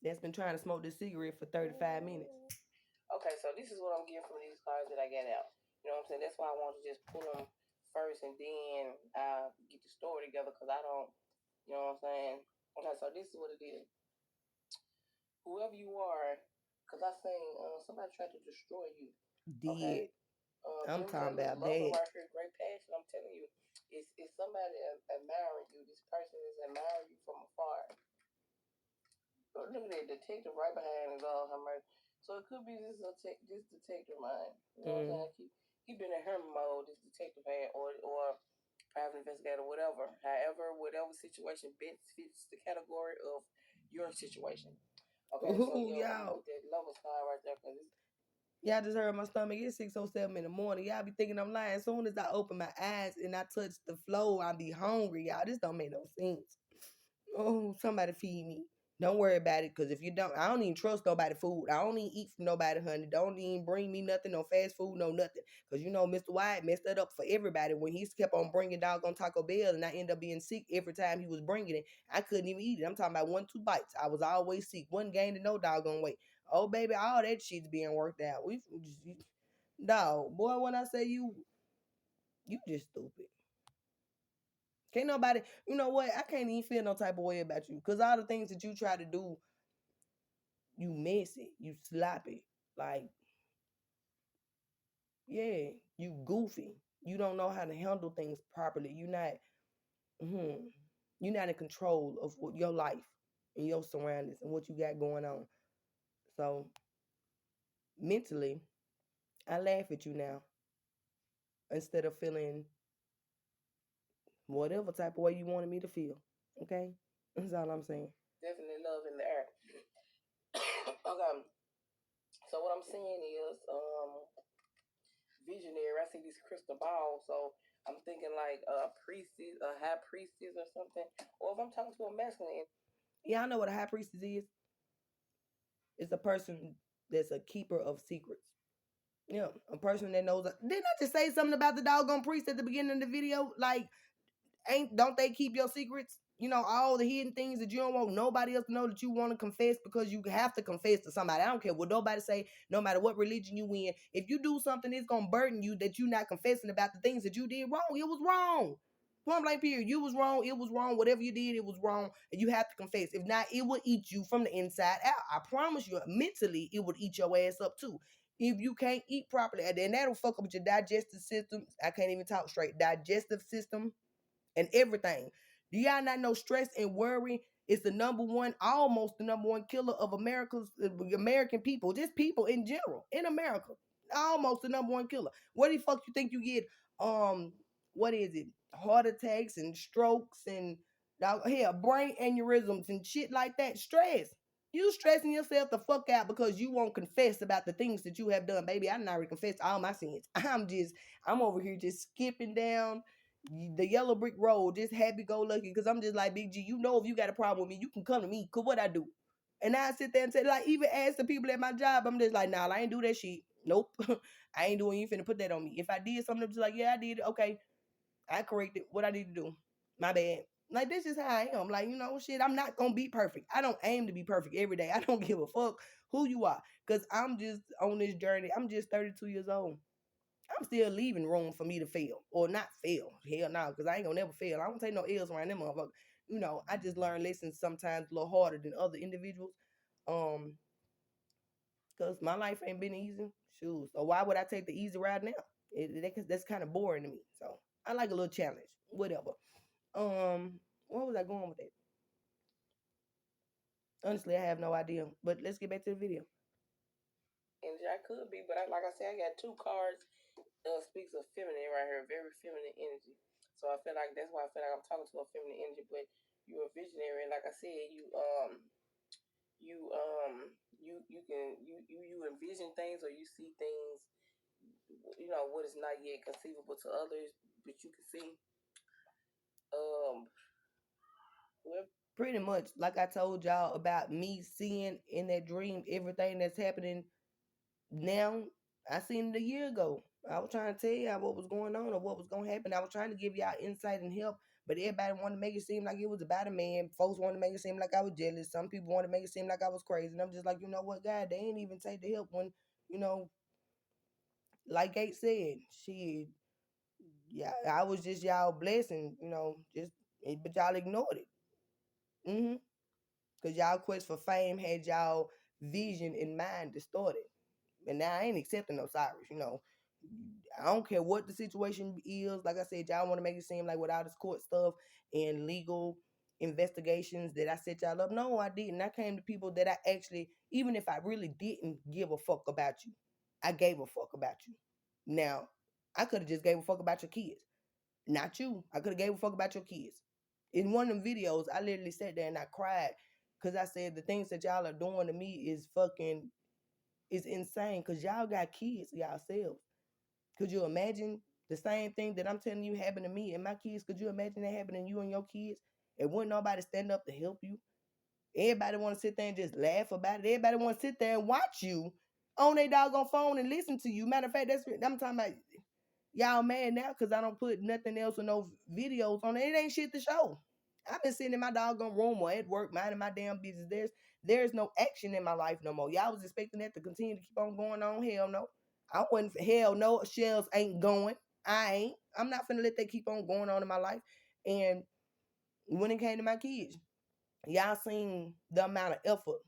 That's been trying to smoke this cigarette for 35 minutes. Okay, so this is what I'm getting from these cards that I get out. You know what I'm saying? That's why I want to just pull them first and then get the story together because I don't, you know what I'm saying? Okay, so this is what it is. Whoever you are, because I seen somebody tried to destroy you. Did. Okay? I'm Them talking that about love that. right here, great passion. I'm telling you, it's somebody admiring you. This person is admiring you from afar. But look at that detective right behind his all her mercy. So it could be this detective mind. You know what I'm saying? He been in her mode, this detective had, or private investigator, whatever. However, whatever situation best fits the category of your situation. Okay, so Ooh, yo, I'm gonna y'all. put that lover sign right there because it's Y'all just heard my stomach. It's 6:07 in the morning. Y'all be thinking I'm lying. As soon as I open my eyes and I touch the floor, I be hungry, y'all. This don't make no sense. Oh, somebody feed me. Don't worry about it, cause if you don't, I don't even trust nobody food. I don't even eat from nobody, honey. Don't even bring me nothing, no fast food, no nothing. Cause you know Mr. White messed that up for everybody when he kept on bringing doggone Taco Bell, and I ended up being sick every time he was bringing it. I couldn't even eat it. I'm talking about 1, 2 bites. I was always sick. Wasn't gaining no doggone weight. Oh baby, all that shit's being worked out. Dog, boy, when I say you just stupid. Can't nobody, you know what? I can't even feel no type of way about you. Cause all the things that you try to do, you messy, you sloppy. Like, yeah, you goofy. You don't know how to handle things properly. Mm, you're not in control of your life and your surroundings and what you got going on. So mentally, I laugh at you now instead of feeling whatever type of way you wanted me to feel. Okay, that's all I'm saying. definitely love in the air. Okay, so what I'm saying is, visionary. I see this crystal ball, so I'm thinking like a priestess, a high priestess, or something. Or if I'm talking to a masculine, Yeah, I know what a high priestess is. It's a person that's a keeper of secrets. Yeah, a person that knows. Didn't I just say something about the doggone priest at the beginning of the video? Like, ain't don't they keep your secrets? You know, all the hidden things that you don't want nobody else to know that you want to confess because you have to confess to somebody. I don't care what nobody say, no matter what religion you in. If you do something, it's gonna burden you that you're not confessing about the things that you did wrong. It was wrong. Point blank period. You was wrong. It was wrong. Whatever you did, it was wrong, and you have to confess. If not, it will eat you from the inside out. I promise you, mentally, it would eat your ass up too. If you can't eat properly, and then that'll fuck up with your digestive system. I can't even talk straight. Digestive system and everything. Do y'all not know stress and worry is the number one, almost the number one killer of American people, just people in general in America. Almost the number one killer. What the fuck you think you get? What is it? Heart attacks and strokes and brain aneurysms and shit like that. Stress. You stressing yourself the fuck out because you won't confess about the things that you have done, baby. I done already confessed all my sins. I'm over here just skipping down the yellow brick road, just happy go lucky. Because I'm just like, Big G, you know, if you got a problem with me, you can come to me. Cause what I do? And I sit there and say, like, even ask the people at my job, I'm just like, nah, I ain't do that shit. Nope. I ain't doing, you finna put that on me. If I did something, I'm just like, yeah, I did it. Okay, I corrected what I need to do. My bad. Like, this is how I am. Like, you know, shit, I'm not gonna be perfect. I don't aim to be perfect every day. I don't give a fuck who you are. Cause I'm just on this journey. I'm just 32 years old. I'm still leaving room for me to fail or not fail. Hell no, because I ain't gonna never fail. I don't take no L's around them motherfuckers. You know, I just learn lessons sometimes a little harder than other individuals. Um, because my life ain't been easy. Shoes. So why would I take the easy ride now? That's kind of boring to me. So I like a little challenge. Whatever. Where was I going with that? Honestly, I have no idea. But let's get back to the video. And I could be, but like I said, I got two cards speaks of feminine right here, very feminine energy. So I feel like that's why I feel like I'm talking to a feminine energy. But you're a visionary, and like I said, you you envision things or you see things, you know, what is not yet conceivable to others, but you can see. Um, well, Pretty much, like I told y'all about me seeing in that dream everything that's happening now. I seen it a year ago. I was trying to tell y'all what was going on or what was gonna happen. I was trying to give y'all insight and help, but everybody wanted to make it seem like it was about a man. Folks wanted to make it seem like I was jealous. Some people wanted to make it seem like I was crazy. And I'm just like, you know what, God, they ain't even take the help when, you know, like Gate said, she, yeah, I was just y'all blessing, you know, just, but y'all ignored it. Because y'all quest for fame had y'all vision and mind distorted. And now I ain't accepting no sorries, you know. I don't care what the situation is. Like I said, y'all want to make it seem like without this court stuff and legal investigations that I set y'all up. No, I didn't. I came to people that I actually, even if I really didn't give a fuck about you, I gave a fuck about you. Now, I could have just gave a fuck about your kids. Not you. I could have gave a fuck about your kids. In one of them videos, I literally sat there and I cried because I said the things that y'all are doing to me is fucking is insane. Because y'all got kids yourselves. Could you imagine the same thing that I'm telling you happened to me and my kids? Could you imagine that happening to you and your kids? And wouldn't nobody stand up to help you? Everybody want to sit there and just laugh about it. Everybody want to sit there and watch you on their doggone phone and listen to you. Matter of fact, that's I'm talking about. Y'all mad now because I don't put nothing else or no videos on it. It ain't shit to show. I've been sitting in my doggone room or at work minding my damn business. There's no action in my life no more. Y'all was expecting that to continue to keep on going on. Hell no. I wouldn't. Hell no. Shells ain't going. I ain't. I'm not finna let that keep on going on in my life. And when it came to my kids, y'all seen the amount of effort,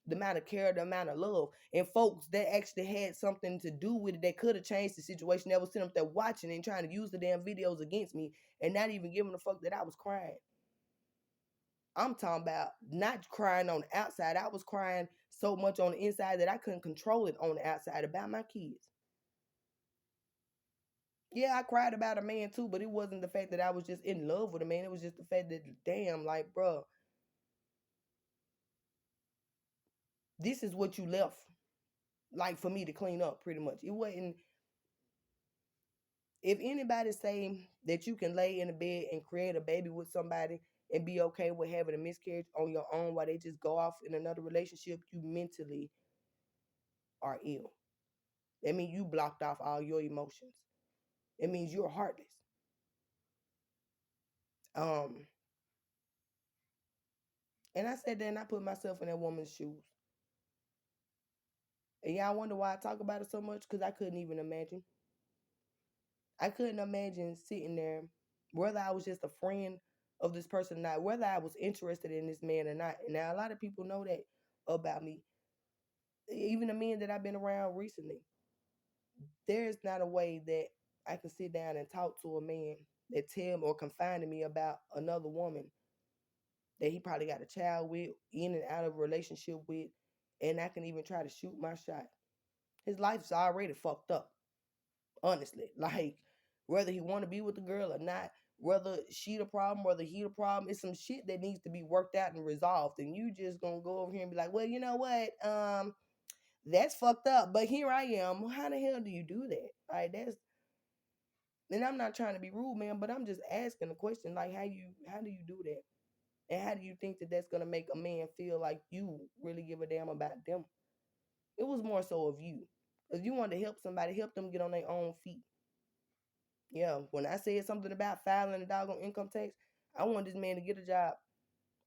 the amount of care, the amount of love, and folks that actually had something to do with it that could have changed the situation. That was sitting up there watching and trying to use the damn videos against me and not even giving a fuck that I was crying. I'm talking about not crying on the outside. I was crying so much on the inside that I couldn't control it on the outside about my kids. Yeah, I cried about a man too, but it wasn't the fact that I was just in love with a man. It was just the fact that, damn, like, bro, this is what you left, like, for me to clean up, pretty much. It wasn't. If anybody say that you can lay in a bed and create a baby with somebody and be okay with having a miscarriage on your own while they just go off in another relationship, you mentally are ill. That means you blocked off all your emotions. It means you're heartless. Um, and I said that and I put myself in that woman's shoes. And y'all wonder why I talk about it so much? Because I couldn't even imagine. I couldn't imagine sitting there, whether I was just a friend of this person or not, whether I was interested in this man or not. Now, a lot of people know that about me. Even the men that I've been around recently, there's not a way that I can sit down and talk to a man that tell me or confide in me about another woman that he probably got a child with, in and out of a relationship with, and I can even try to shoot my shot. His life's already fucked up, honestly. Like, whether he want to be with the girl or not, whether she the problem, whether he the problem, it's some shit that needs to be worked out and resolved. And you just gonna go over here and be like, well, you know what? That's fucked up. But here I am. How the hell do you do that? Like, that's, and I'm not trying to be rude, man, but I'm just asking a question. Like, how do you do that? And how do you think that that's gonna make a man feel like you really give a damn about them? It was more so of you. If you want to help somebody, help them get on their own feet. Yeah, when I said something about filing a doggone income tax, I want this man to get a job.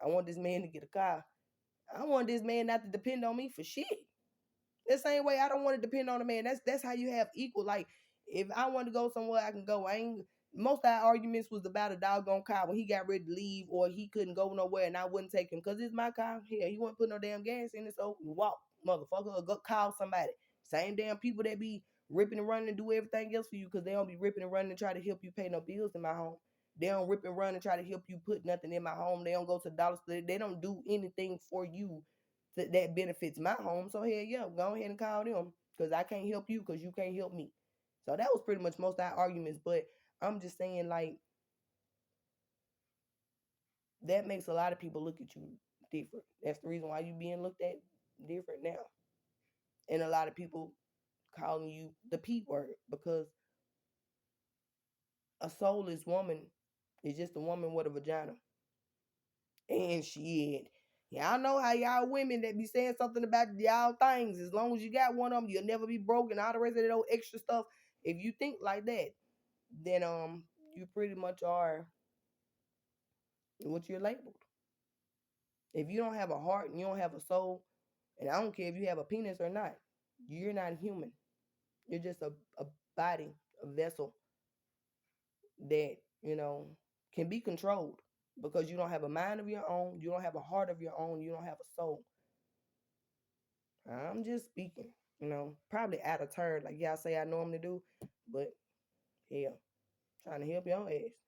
I want this man to get a car. I want this man not to depend on me for shit. The same way I don't want to depend on a man. That's how you have equal. Like, If I want to go somewhere, I can go. I ain't. Most of our arguments was about a doggone car when he got ready to leave or he couldn't go nowhere and I wouldn't take him because it's my car. Hell, he wouldn't put no damn gas in it, so walk, motherfucker, or go call somebody. Same damn people that be ripping and running and do everything else for you because they don't be ripping and running and try to help you pay no bills in my home. They don't rip and run and try to help you put nothing in my home. They don't go to the dollar store. They don't do anything for you that benefits my home. So hell yeah, go ahead and call them because I can't help you because you can't help me. So that was pretty much most of our arguments. But I'm just saying, like, that makes a lot of people look at you different. That's the reason why you being looked at different now. And a lot of people calling you the P word because a soulless woman is just a woman with a vagina. And shit. Y'all know how y'all women that be saying something about y'all things. As long as you got one of them, you'll never be broke and all the rest of that old extra stuff. If you think like that, then you pretty much are what you're labeled. If you don't have a heart and you don't have a soul, and I don't care if you have a penis or not, you're not human. You're just a body, a vessel that, can be controlled because you don't have a mind of your own, you don't have a heart of your own, you don't have a soul. I'm just speaking, probably out of turn, like y'all say I normally do, but hell, trying to help your ass.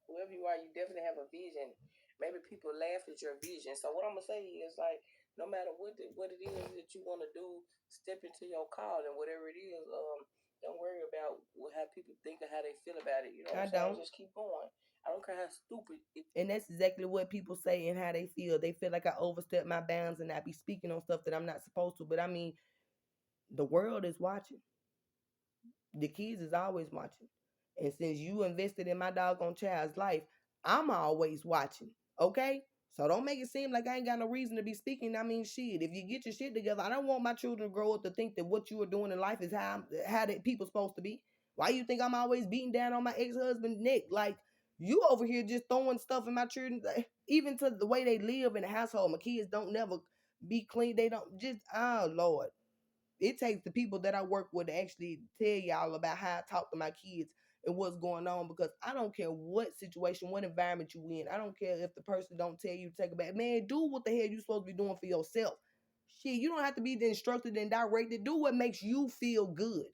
Whoever you are, you definitely have a vision. Maybe people laugh at your vision. So what I'm gonna say is like, no matter what it is that you want to do, step into your call and whatever it is. Don't worry about how people think or how they feel about it. You know I what I'm saying? don't. Just keep going. I don't care how stupid it. And that's exactly what people say and how they feel. They feel like I overstepped my bounds and I be speaking on stuff that I'm not supposed to. But I mean, the world is watching. The kids is always watching. And since you invested in my doggone child's life, I'm always watching. Okay? So don't make it seem like I ain't got no reason to be speaking. I mean, shit. If you get your shit together, I don't want my children to grow up to think that what you are doing in life is how that people supposed to be. Why you think I'm always beating down on my ex-husband's neck? Like, you over here just throwing stuff in my children, even to the way they live in the household. My kids don't never be clean. They don't just, oh Lord. It takes the people that I work with to actually tell y'all about how I talk to my kids and what's going on because I don't care what situation, what environment you in. I don't care if the person don't tell you to take a bath. Man, do what the hell you supposed to be doing for yourself. Shit, you don't have to be instructed and directed. Do what makes you feel good.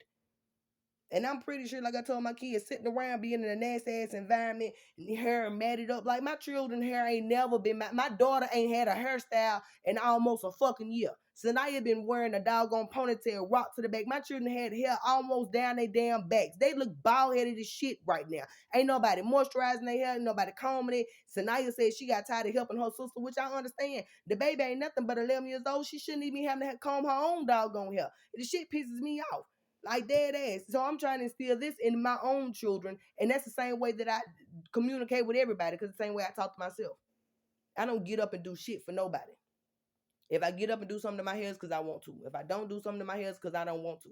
And I'm pretty sure, like I told my kids, sitting around being in a nasty ass environment and hair matted up. Like my children hair ain't never been my daughter ain't had a hairstyle in almost a fucking year. Sanaya been wearing a doggone ponytail, rock to the back. My children had hair almost down their damn backs. They look bald headed as shit right now. Ain't nobody moisturizing their hair, ain't nobody combing it. Sanaya said she got tired of helping her sister, which I understand. The baby ain't nothing but 11 years old. She shouldn't even have to comb her own doggone hair. The shit pisses me off. Like dead ass. So I'm trying to instill this in my own children, and that's the same way that I communicate with everybody. Because the same way I talk to myself, I don't get up and do shit for nobody. If I get up and do something to my hair, it's because I want to. If I don't do something to my hair, it's because I don't want to.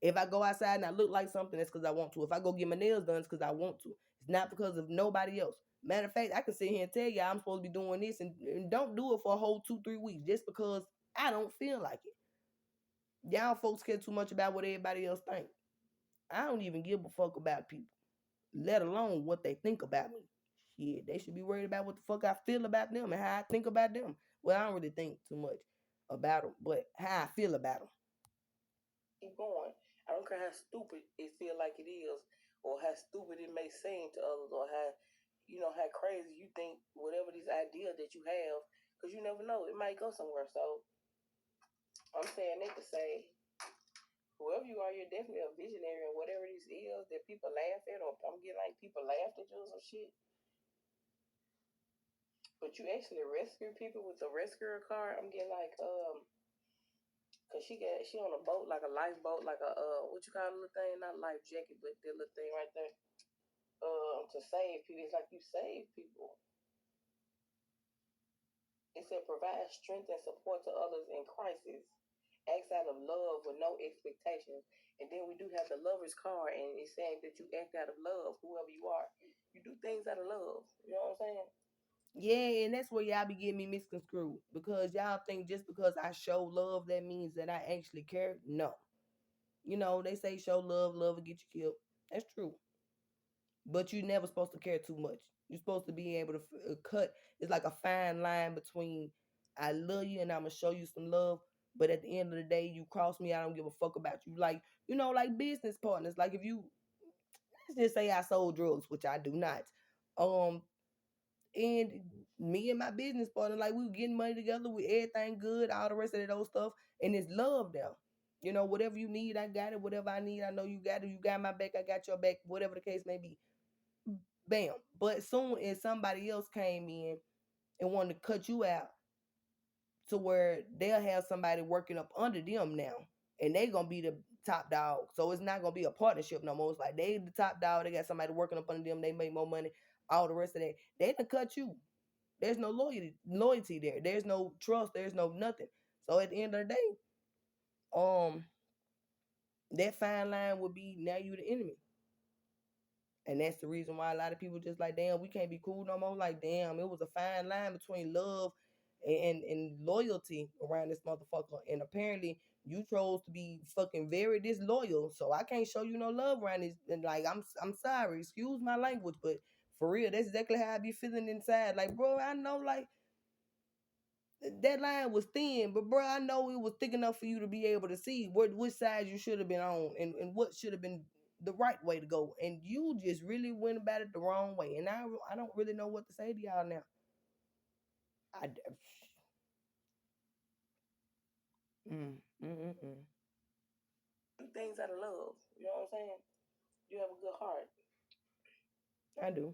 If I go outside and I look like something, it's because I want to. If I go get my nails done, it's because I want to. It's not because of nobody else. Matter of fact, I can sit here and tell you I'm supposed to be doing this and don't do it for a whole 2-3 weeks just because I don't feel like it. Y'all folks care too much about what everybody else think. I don't even give a fuck about people, let alone what they think about me. Shit, they should be worried about what the fuck I feel about them and how I think about them. Well, I don't really think too much about them, but how I feel about them. Keep going. I don't care how stupid it feel like it is, or how stupid it may seem to others, or how crazy you think whatever this idea that you have, because you never know, it might go somewhere. So I'm saying that to say, whoever you are, you're definitely a visionary, and whatever this is that people laugh at, or I'm getting like people laughed at you or some shit. But you actually rescue people with the rescuer car. I'm getting like cause she on a boat, like a lifeboat, like a what you call the little thing, not life jacket, but the little thing right there. To save people. It's like you save people. It said provide strength and support to others in crisis. Acts out of love with no expectations. And then we do have the lover's card, and it's saying that you act out of love, whoever you are. You do things out of love. You know what I'm saying? Yeah, and that's where y'all be getting me misconstrued because y'all think just because I show love that means that I actually care. No, You know, they say show love, love will get you killed. That's true. But you're never supposed to care too much. You're supposed to be able to cut. It's like a fine line between I love you and I'm gonna show you some love, but at the end of the day, you cross me, I don't give a fuck about you. Like, you know, like business partners. Like if you, let's just say I sold drugs, which I do not. Um, and me and my business partner, like we were getting money together with everything good, all the rest of those stuff, and it's love there. You know, whatever you need, I got it. Whatever I need, I know you got it. You got my back, I got your back. Whatever the case may be, bam. But soon as somebody else came in and wanted to cut you out, to where they'll have somebody working up under them now, and they gonna be the top dog. So it's not gonna be a partnership no more. It's like they the top dog. They got somebody working up under them. They make more money. All the rest of that, they done cut you. There's no loyalty there. There's no trust. There's no nothing. So at the end of the day, um, that fine line would be now you the enemy. And that's the reason why a lot of people just like, damn, we can't be cool no more. Like, damn, it was a fine line between love and loyalty around this motherfucker. And apparently you chose to be fucking very disloyal. So I can't show you no love around this. And like, I'm sorry, excuse my language, but for real, that's exactly how I be feeling inside. Like, bro, I know like that line was thin, but bro, I know it was thick enough for you to be able to see which side you should have been on and what should have been the right way to go. And you just really went about it the wrong way. And I don't really know what to say to y'all now. I mm, mm, mm, mm. Do things out of love. You know what I'm saying? You have a good heart. I do,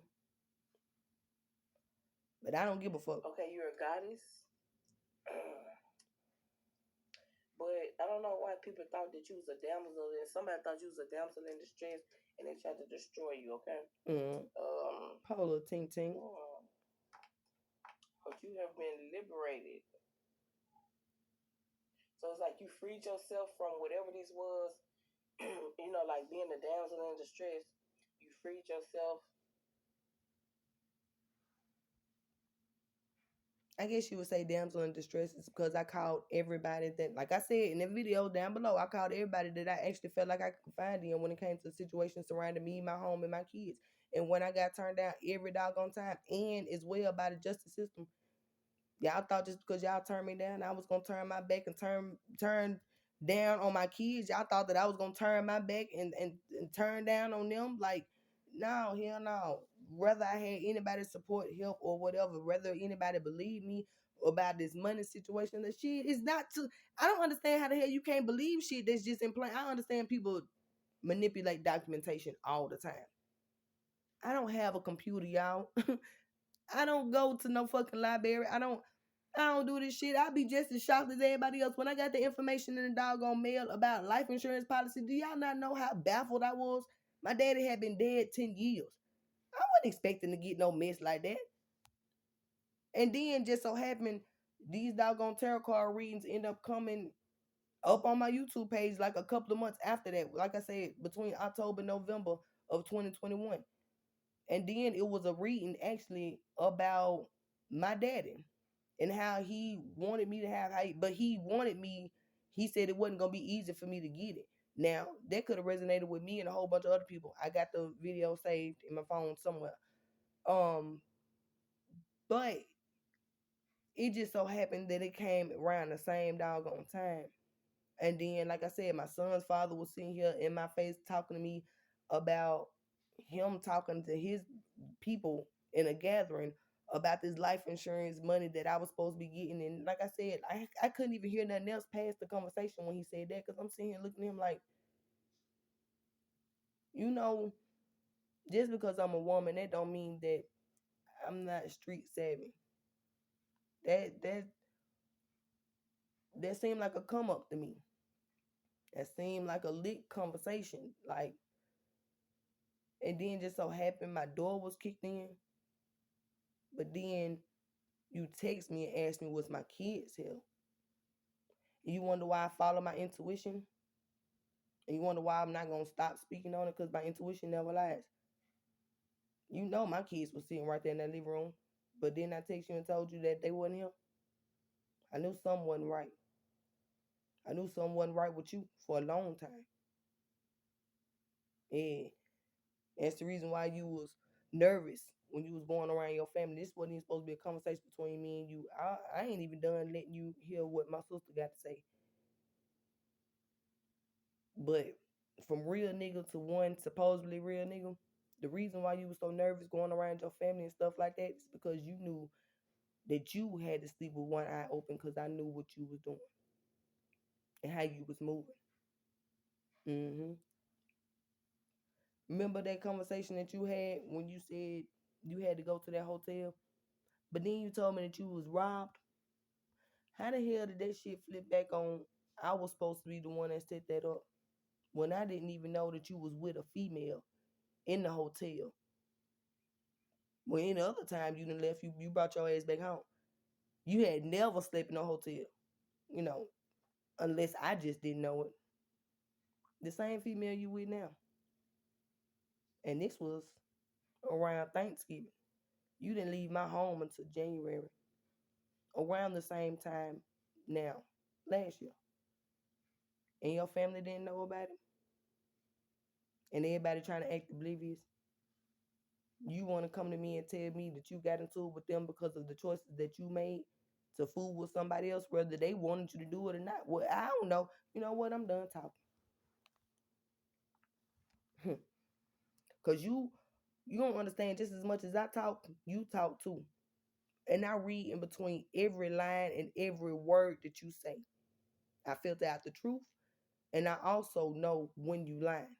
but I don't give a fuck. Okay, you're a goddess. But I don't know why people thought that you was a damsel and somebody thought you was a damsel in distress and they tried to destroy you, okay? Mm. Polo ting ting. But you have been liberated. So it's like you freed yourself from whatever this was, you know, like being a damsel in distress. You freed yourself. I guess you would say damsel in distress is because I called everybody that, like I said in the video down below, I called everybody that I actually felt like I could confide in when it came to situations surrounding me, my home, and my kids. And when I got turned down every doggone time, and as well by the justice system, y'all thought just because y'all turned me down, I was gonna turn my back and turn down on my kids. Y'all thought that I was gonna turn my back and turn down on them. Like, no, hell no. Whether I had anybody support, help, or whatever, whether anybody believe me about this money situation, the shit is not to. I don't understand how the hell you can't believe shit that's just in plain. I understand people manipulate documentation all the time. I don't have a computer, y'all. I don't go to no fucking library. I don't do this shit. I'll be just as shocked as everybody else. When I got the information in the doggone mail about life insurance policy, do y'all not know how baffled I was? My daddy had been dead 10 years. I wasn't expecting to get no mess like that. And then just so happened, these doggone tarot card readings end up coming up on my YouTube page like a couple of months after that. Like I said, between October and November of 2021. And then it was a reading actually about my daddy and how he wanted me to have but he wanted me, he said it wasn't gonna be easy for me to get it. Now that could have resonated with me and a whole bunch of other people. I got the video saved in my phone somewhere. Um, but it just so happened that it came around the same doggone time. And then, like I said, my son's father was sitting here in my face talking to me about him talking to his people in a gathering about this life insurance money that I was supposed to be getting. And like I said, I couldn't even hear nothing else past the conversation when he said that, because I'm sitting here looking at him like, you know, just because I'm a woman, that don't mean that I'm not street savvy. That seemed like a come up to me. That seemed like a lit conversation. Like, and then just so happened my door was kicked in. But then you text me and ask me what's my kids here. And you wonder why I follow my intuition. And you wonder why I'm not gonna stop speaking on it, because my intuition never lies. You know my kids were sitting right there in that living room. But then I text you and told you that they wasn't here. I knew something wasn't right. I knew something wasn't right with you for a long time. Yeah. That's the reason why you was nervous when you was going around your family. This wasn't even supposed to be a conversation between me and you. I ain't even done letting you hear what my sister got to say. But from real nigga to one supposedly real nigga, the reason why you was so nervous going around your family and stuff like that is because you knew that you had to sleep with one eye open because I knew what you was doing and how you was moving. hmm Remember that conversation that you had when you said you had to go to that hotel, but then you told me that you was robbed. How the hell did that shit flip back on? I was supposed to be the one that set that up when I didn't even know that you was with a female in the hotel. When any other time you done left, you brought your ass back home. You had never slept in a hotel, you know, unless I just didn't know it. The same female you with now. And this was around Thanksgiving. You didn't leave my home until January, around the same time now, last year. And your family didn't know about it. And everybody trying to act oblivious. You want to come to me and tell me that you got into it with them because of the choices that you made to fool with somebody else, whether they wanted you to do it or not. Well, I don't know. You know what? I'm done talking. Cause you don't understand just as much as I talk, you talk too. And I read in between every line and every word that you say. I filter out the truth, and I also know when you lying.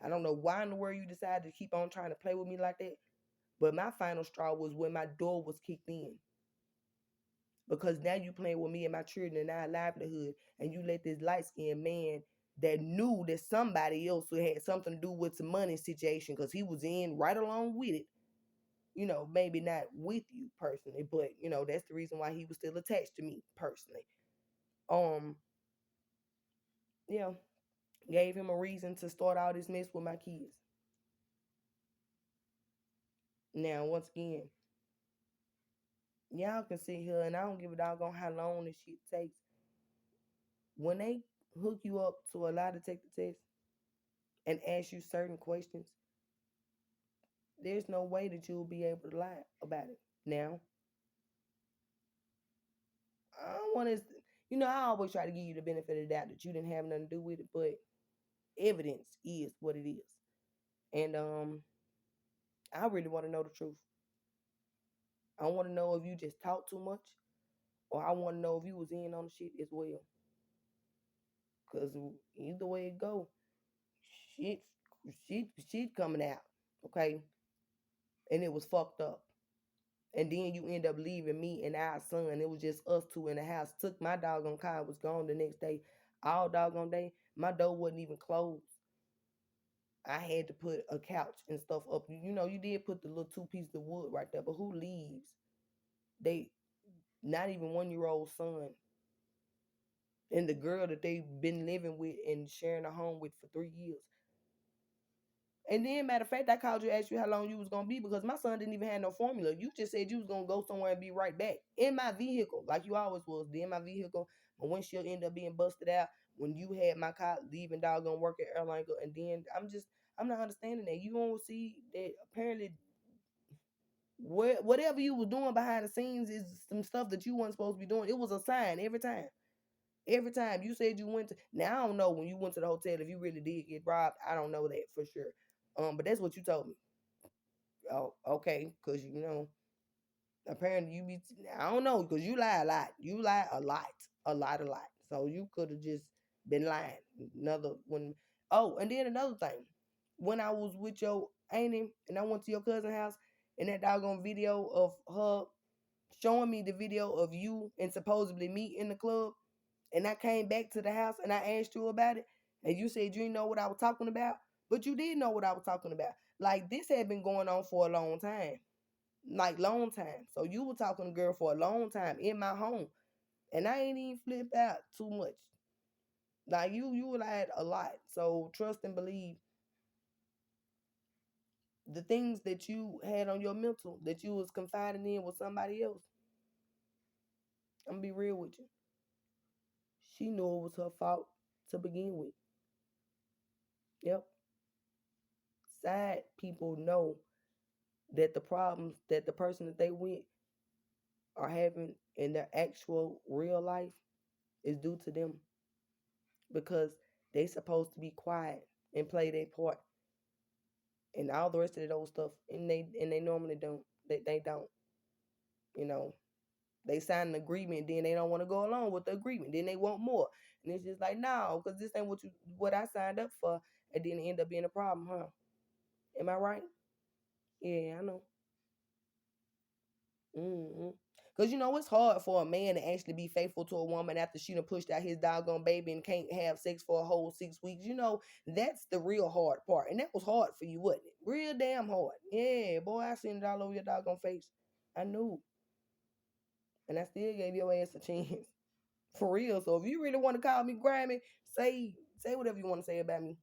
I don't know why in the world you decided to keep on trying to play with me like that, but my final straw was when my door was kicked in. Because now you playing with me and my children and our livelihood, and you let this light skinned man that knew that somebody else had something to do with the money situation, because he was in right along with it. Maybe not with you personally, but that's the reason why he was still attached to me personally. Um, yeah, gave him a reason to start all this mess with my kids. Now, once again, y'all can sit here and I don't give a doggone how long this shit takes. When they hook you up to a lie detector test and ask you certain questions, there's no way that you'll be able to lie about it. Now, I don't want to, I always try to give you the benefit of the doubt that you didn't have nothing to do with it, but evidence is what it is. And I really want to know the truth. I want to know if you just talk too much, or I want to know if you was in on the shit as well. Cause either way it go, shit, shit coming out, okay, and it was fucked up. And then you end up leaving me and our son. It was just us two in the house. Took my doggone car, was gone the next day. All doggone day, my door wasn't even closed. I had to put a couch and stuff up. You did put the little two pieces of wood right there, but who leaves? They not even 1 year old son and the girl that they've been living with and sharing a home with for 3 years. And then, matter of fact, I called you, asked you how long you was gonna be because my son didn't even have no formula. You just said you was gonna go somewhere and be right back in my vehicle, like you always was. In my vehicle, but when she'll end up being busted out, when you had my car leaving doggone work at airline, and then I'm not understanding that. You don't see that apparently whatever you was doing behind the scenes is some stuff that you weren't supposed to be doing. It was a sign every time. Every time you said you went to, now I don't know when you went to the hotel if you really did get robbed. I don't know that for sure. But that's what you told me. Oh, okay, because apparently you be. I don't know because you lie a lot. You lie a lot, a lot, a lot. So you could have just been lying. Another one. Oh, and then another thing. When I was with your auntie and I went to your cousin's house and that doggone video of her showing me the video of you and supposedly me in the club, and I came back to the house and I asked you about it, and you said you didn't know what I was talking about, but you did know what I was talking about. Like this had been going on for a long time, like long time. So you were talking to girl for a long time in my home, and I ain't even flipped out too much. Like you lied a lot. So trust and believe the things that you had on your mental that you was confiding in with somebody else. I'm gonna be real with you. She knew it was her fault to begin with. Yep. Side people know that the problems that the person that they with are having in their actual real life is due to them because they supposed to be quiet and play their part and all the rest of those stuff and they normally don't. They don't, you know. They sign an agreement, then they don't want to go along with the agreement. Then they want more. And it's just like, no, because this ain't what I signed up for, and then it end up being a problem, huh? Am I right? Yeah, I know. Mm-hmm. Cause it's hard for a man to actually be faithful to a woman after she done pushed out his doggone baby and can't have sex for a whole 6 weeks. That's the real hard part, and that was hard for you, wasn't it? Real damn hard. Yeah, boy, I seen it all over your doggone face. I knew, and I still gave your ass a chance for real. So if you really want to call me grimy, say whatever you want to say about me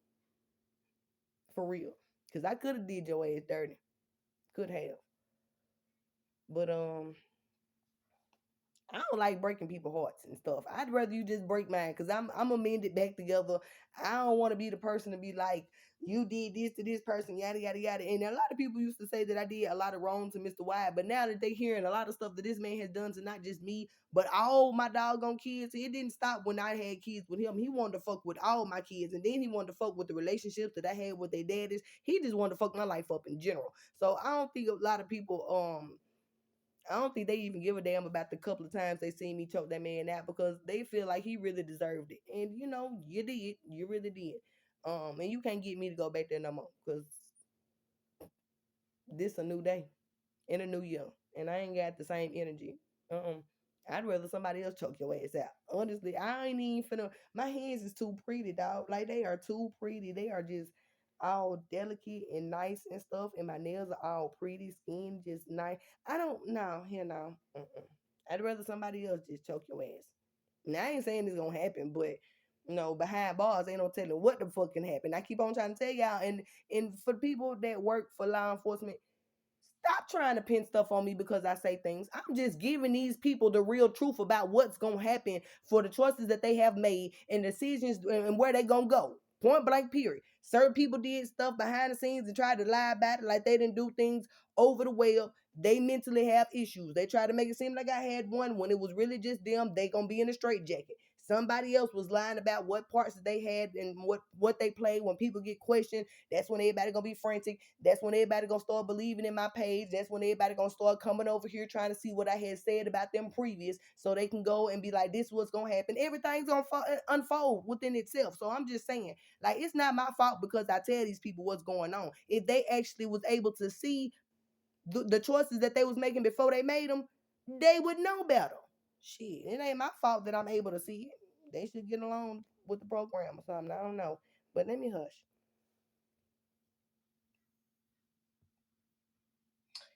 for real. Cause I could have did your ass dirty, could have, but I don't like breaking people's hearts and stuff. I'd rather you just break mine because I'm gonna mend it back together. I don't want to be the person to be like, you did this to this person, yada yada yada. And a lot of people used to say that I did a lot of wrong to Mr. White, but now that they hearing a lot of stuff that this man has done to not just me, but all my doggone kids, it didn't stop when I had kids with him. He wanted to fuck with all my kids, and then he wanted to fuck with the relationships that I had with their daddies. He just wanted to fuck my life up in general. So I don't think a lot of people I don't think they even give a damn about the couple of times they seen me choke that man out because they feel like he really deserved it. And you did. You really did. And you can't get me to go back there no more because this a new day in a new year. And I ain't got the same energy. Uh-uh. I'd rather somebody else choke your ass out. Honestly, I ain't even finna. My hands is too pretty, dog. Like they are too pretty. They are just all delicate and nice and stuff. And my nails are all pretty, skin just nice. I don't know. Here now. I'd rather somebody else just choke your ass. Now I ain't saying it's gonna happen, but behind bars ain't no telling what the fuck can happen. I keep on trying to tell y'all, and for people that work for law enforcement, stop trying to pin stuff on me because I say things. I'm just giving these people the real truth about what's going to happen for the choices that they have made and decisions and where they going to go. Point blank, period. Certain people did stuff behind the scenes and tried to lie about it like they didn't do things over the web. They mentally have issues. They try to make it seem like I had one when it was really just them. They going to be in a straitjacket. Somebody else was lying about what parts that they had and what they played. When people get questioned, that's when everybody gonna be frantic. That's when everybody gonna start believing in my page. That's when everybody gonna start coming over here trying to see what I had said about them previous, so they can go and be like, "This what's gonna happen." Everything's gonna unfold within itself. So I'm just saying, like, it's not my fault because I tell these people what's going on. If they actually was able to see the choices that they was making before they made them, they would know better. Shit, it ain't my fault that I'm able to see it. They should get along with the program or something. I don't know, but let me hush.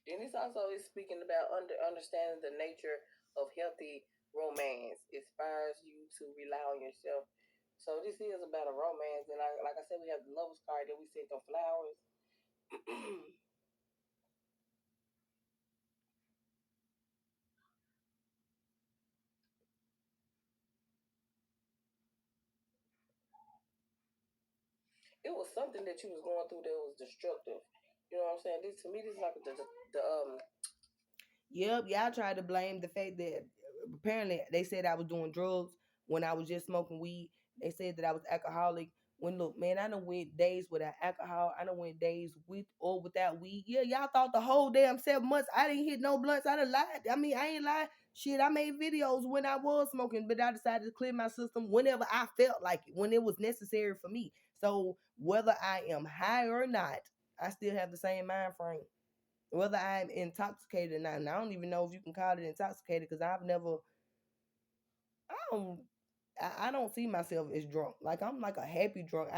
And this also is speaking about understanding the nature of healthy romance. Inspires you to rely on yourself. So this is about a romance, and like I said, we have the lovers card that we sent them flowers. It was something that you was going through that was destructive. You know what I'm saying? This to me, this is like the. Yep, y'all tried to blame the fact that apparently they said I was doing drugs when I was just smoking weed. They said that I was alcoholic. When look, man, I done went days without alcohol. I done went days with or without weed. Yeah, y'all thought the whole damn 7 months I didn't hit no blunts. I done lied. I mean, I ain't lied. Shit, I made videos when I was smoking, but I decided to clear my system whenever I felt like it, when it was necessary for me. So whether I am high or not, I still have the same mind frame whether I'm intoxicated or not. And I don't even know if you can call it intoxicated because I've never, I don't, I don't see myself as drunk. Like I'm like a happy drunk.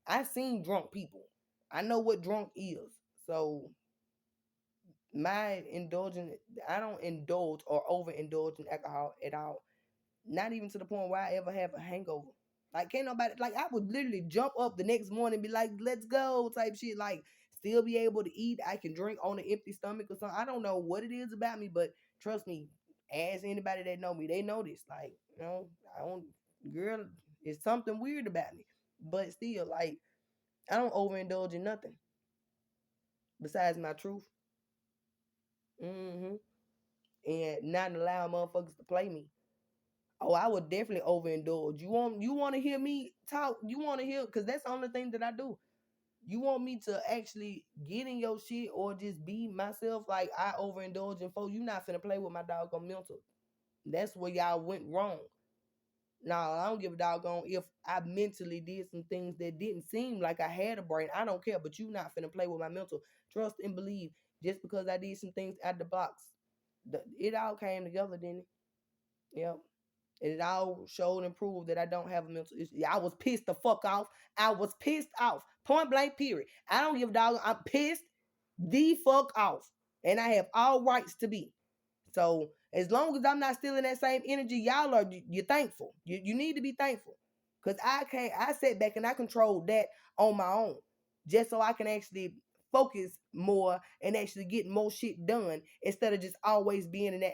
I seen drunk people. I know what drunk is. So my indulgence, I don't indulge or overindulge in alcohol at all. Not even to the point where I ever have a hangover. Like can't nobody like I would literally jump up the next morning and be like, let's go type shit. Like still be able to eat. I can drink on an empty stomach or something. I don't know what it is about me, but trust me, ask anybody that know me, they know this. Like, I don't girl, it's something weird about me. But still, like I don't overindulge in nothing besides my truth. Mm-hmm. And not allow motherfuckers to play me. Oh, I would definitely overindulge. You want to hear me talk? You want to hear? Because that's the only thing that I do. You want me to actually get in your shit or just be myself? Like I overindulge in folks. You not finna play with my doggone mental. That's where y'all went wrong. Nah, I don't give a doggone if I mentally did some things that didn't seem like I had a brain. I don't care, but you not finna play with my mental. Trust and believe. Just because I did some things out the box, it all came together, didn't it? Yep. And it all showed and proved that I don't have a mental issue. Yeah, I was pissed the fuck off. I was pissed off. Point blank, period. I don't give a dog. I'm pissed the fuck off. And I have all rights to be. So as long as I'm not stealing that same energy, y'all are you're thankful. You need to be thankful. Cause I sat back and I controlled that on my own. Just so I can actually focus more and actually get more shit done instead of just always being in that.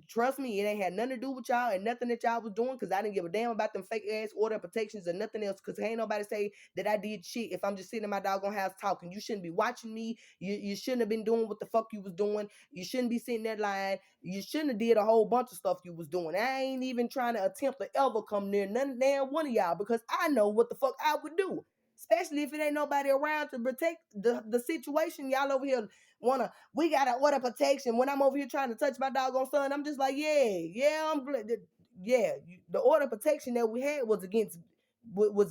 Trust me, it ain't had nothing to do with y'all and nothing that y'all was doing because I didn't give a damn about them fake ass order protections or nothing else because ain't nobody say that I did shit if I'm just sitting in my doggone house talking. You shouldn't be watching me. You shouldn't have been doing what the fuck you was doing. You shouldn't be sitting there lying. You shouldn't have did a whole bunch of stuff you was doing. I ain't even trying to attempt to ever come near none damn one of y'all because I know what the fuck I would do. Especially if it ain't nobody around to protect the situation. Y'all over here we gotta order protection. When I'm over here trying to touch my doggone son, I'm just like, yeah. The order of protection that we had was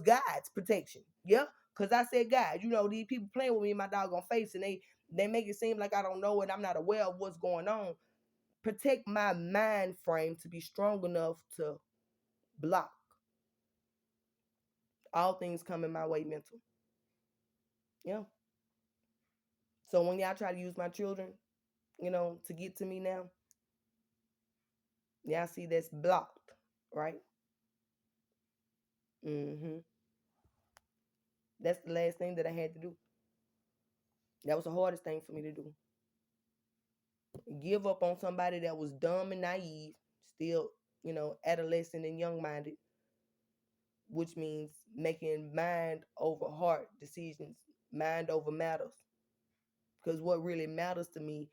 God's protection. Yeah, because I said God. These people playing with me in my doggone face, and they make it seem like I don't know and I'm not aware of what's going on. Protect my mind frame to be strong enough to block all things coming my way mental. Yeah. So when y'all try to use my children, to get to me now, y'all see that's blocked, right? Mm-hmm. That's the last thing that I had to do. That was the hardest thing for me to do. Give up on somebody that was dumb and naive, still, adolescent and young minded, which means making mind over heart decisions, mind over matters. Because what really matters to me,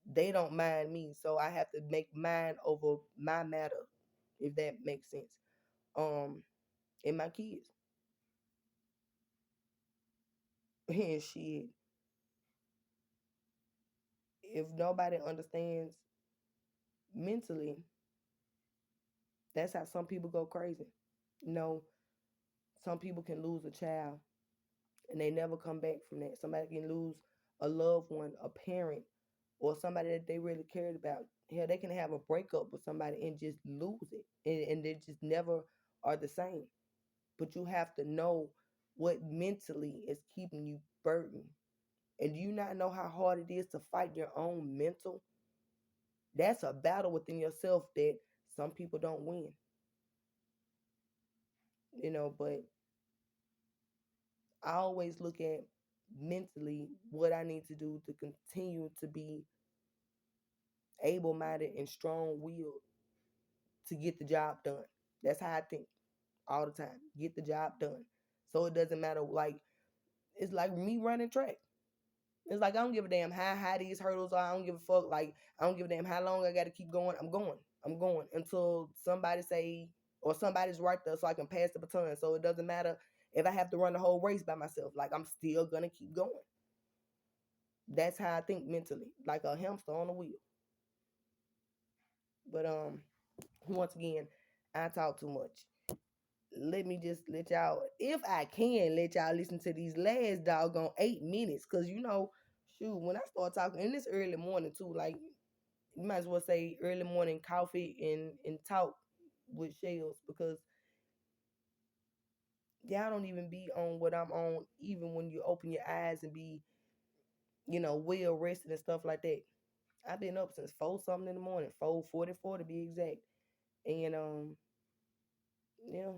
they don't mind me. So I have to make mind over my matter, if that makes sense. And my kids. And shit. If nobody understands mentally, that's how some people go crazy. You know, some people can lose a child and they never come back from that. Somebody can lose a loved one, a parent, or somebody that they really cared about. Hell, they can have a breakup with somebody and just lose it. And they just never are the same. But you have to know what mentally is keeping you burdened. And do you not know how hard it is to fight your own mental? That's a battle within yourself that some people don't win. But I always look at mentally what I need to do to continue to be able minded and strong willed to get the job done. That's how I think all the time. Get the job done. So it doesn't matter, like, it's like me running track. It's like I don't give a damn how high these hurdles are. I don't give a fuck. Like I don't give a damn how long I gotta keep going. I'm going. I'm going until somebody say or somebody's right there so I can pass the baton. So it doesn't matter if I have to run the whole race by myself. Like I'm still gonna keep going. That's how I think mentally, like a hamster on a wheel. But once again, I talk too much. Let me just let y'all, if I can, let y'all listen to these last doggone 8 minutes. Cause shoot, when I start talking, and it's early morning too, like you might as well say early morning coffee and talk with shells because y'all don't even be on what I'm on, even when you open your eyes and be, well rested and stuff like that. I've been up since 4 something in the morning, 4:44 to be exact. And yeah,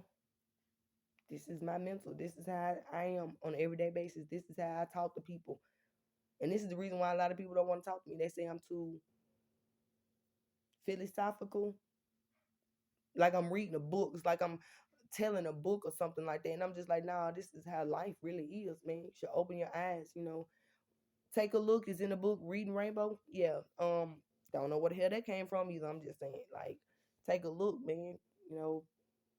this is my mental. This is how I am on an everyday basis. This is how I talk to people. And this is the reason why a lot of people don't want to talk to me. They say I'm too philosophical. Like I'm reading a book. It's like I'm telling a book or something like that. And I'm just like, nah, this is how life really is, man. You should open your eyes, take a look. Is in the book Reading Rainbow. Yeah. Don't know where the hell that came from either. I'm just saying, like, take a look, man. You know,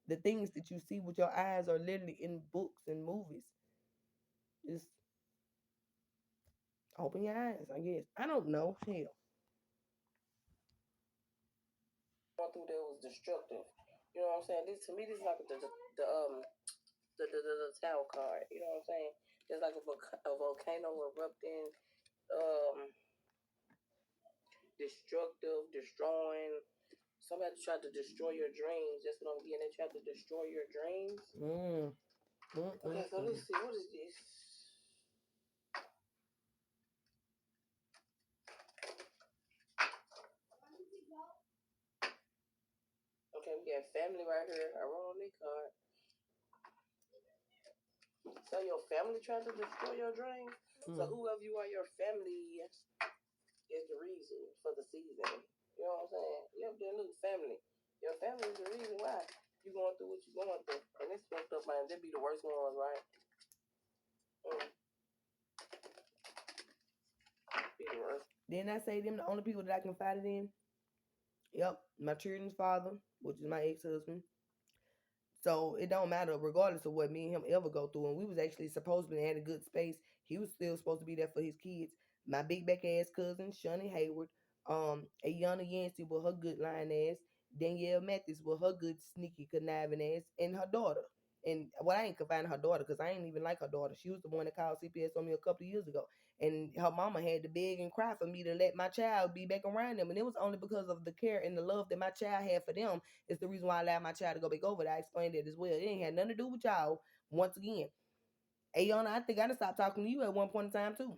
the things that you see with your eyes are literally in books and movies. Just open your eyes, I guess. I don't know. Hell. Going through there was destructive. You know what I'm saying? This to me, this is like the tower card. You know what I'm saying? It's like a volcano erupting, um, destructive, destroying. Somebody tried to destroy your dreams. That's what I'm getting. They tried to destroy your dreams. Mm. Okay, so let's see. What is this? Okay, we got family right here. I wrote on this card. So your family tried to destroy your dreams. So whoever you are, your family is the reason for the season. You know what I'm saying? Yep, then look, family. Your family is the reason why you going through what you're going through. And it's fucked up, man. They be the worst ones, right? Mm. Be the worst. Didn't I say them the only people that I confided in? Yep, my children's father, which is my ex-husband. So it don't matter, regardless of what me and him ever go through. And we was actually supposed to be in a good space. He was still supposed to be there for his kids. My big back ass cousin, Shani Hayward, Ayana Yancey with her good lying ass, Danielle Mathis with her good sneaky conniving ass, and her daughter. And well, I ain't confining her daughter because I ain't even like her daughter. She was the one that called CPS on me a couple of years ago. And her mama had to beg and cry for me to let my child be back around them. And it was only because of the care and the love that my child had for them is the reason why I allowed my child to go back over there. I explained that as well. It ain't had nothing to do with y'all. Once again, Ayana, I think I done stopped talking to you at one point in time too.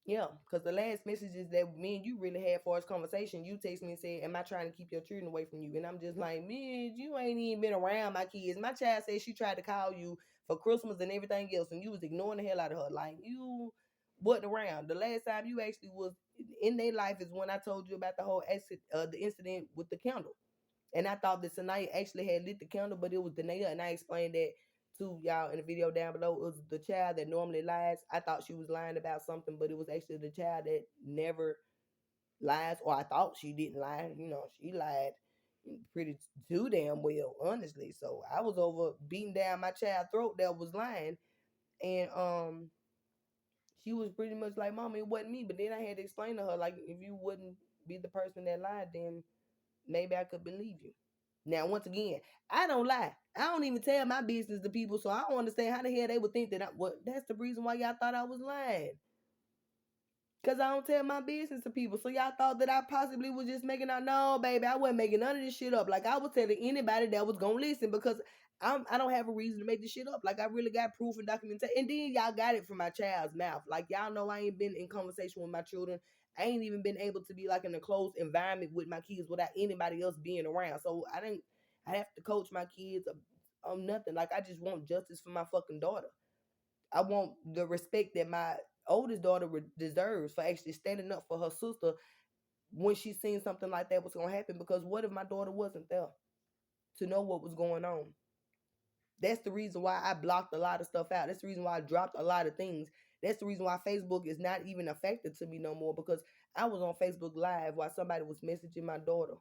Yeah, because the last messages that me and you really had for us conversation, you text me and said, "Am I trying to keep your children away from you?" And I'm just like, "Man, you ain't even been around my kids." My child said she tried to call you for Christmas and everything else, and you was ignoring the hell out of her. Like you wasn't around. The last time you actually was in their life is when I told you about the whole the incident with the candle. And I thought that Sanaya actually had lit the candle, but it was Danae, and I explained that to y'all in the video down below. It was the child that normally lies. I thought she was lying about something, but it was actually the child that never lies, or I thought she didn't lie. She lied pretty too damn well, honestly. So I was over beating down my child's throat that was lying, and she was pretty much like, "Mama, it wasn't me." But then I had to explain to her, like, if you wouldn't be the person that lied, then maybe I could believe you. Now, once again, I don't lie. I don't even tell my business to people, so I don't understand how the hell they would think that that's the reason why y'all thought I was lying. Because I don't tell my business to people. So y'all thought that I possibly was just making out. No, baby, I wasn't making none of this shit up. Like, I was telling anybody that was going to listen because I don't have a reason to make this shit up. Like, I really got proof and documentation. And then y'all got it from my child's mouth. Like, y'all know I ain't been in conversation with my children. I ain't even been able to be like in a closed environment with my kids without anybody else being around. So I have to coach my kids on nothing. Like, I just want justice for my fucking daughter. I want the respect that my oldest daughter deserves for actually standing up for her sister when she seen something like that was going to happen. Because what if my daughter wasn't there to know what was going on? That's the reason why I blocked a lot of stuff out. That's the reason why I dropped a lot of things. That's the reason why Facebook is not even effective to me no more, because I was on Facebook Live while somebody was messaging my daughter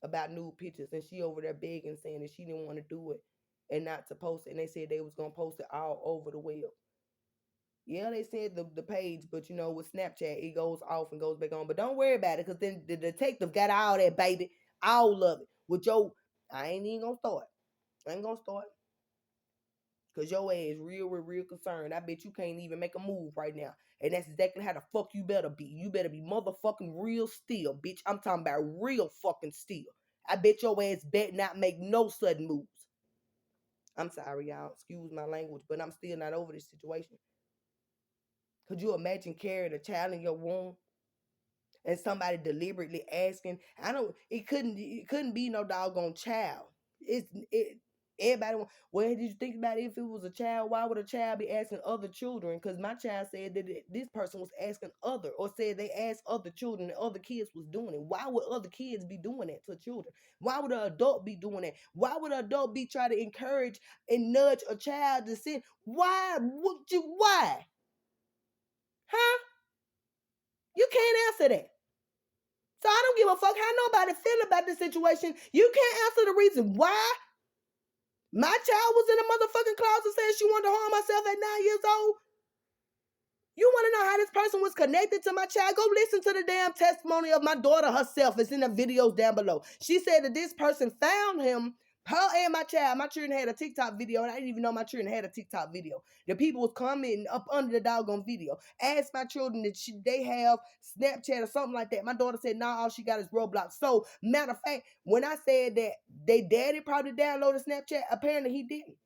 about nude pictures, and she over there begging, saying that she didn't want to do it and not to post it. And they said they was going to post it all over the web. Yeah, they said the page, but with Snapchat, it goes off and goes back on. But don't worry about it, because then the detective got all that, baby. All of it. I ain't even gonna start. I ain't gonna start. Because your ass real concerned. I bet you can't even make a move right now. And that's exactly how the fuck you better be. You better be motherfucking real still, bitch. I'm talking about real fucking still. I bet your ass bet not make no sudden moves. I'm sorry, y'all. Excuse my language, but I'm still not over this situation. Could you imagine carrying a child in your womb and somebody deliberately asking? It couldn't be no doggone child. Everybody, well, did you think about it? If it was a child, why would a child be asking other children? Because my child said that this person was asking other, or said they asked other children and other kids was doing it. Why would other kids be doing that to children? Why would an adult be doing that? Why would an adult be trying to encourage and nudge a child to sin? Why would you? Why? Huh? You can't answer that. So I don't give a fuck how nobody feel about this situation. You can't answer the reason why my child was in a motherfucking closet saying she wanted to harm herself at 9 years old. You want to know how this person was connected to my child? Go listen to the damn testimony of my daughter herself. It's in the videos down below. She said that this person found him, her and my child. My children had a TikTok video, and I didn't even know my children had a TikTok video. The people was commenting up under the doggone video. Asked my children that they have Snapchat or something like that. My daughter said, nah, all she got is Roblox. So, matter of fact, when I said that they daddy probably downloaded Snapchat, apparently he didn't.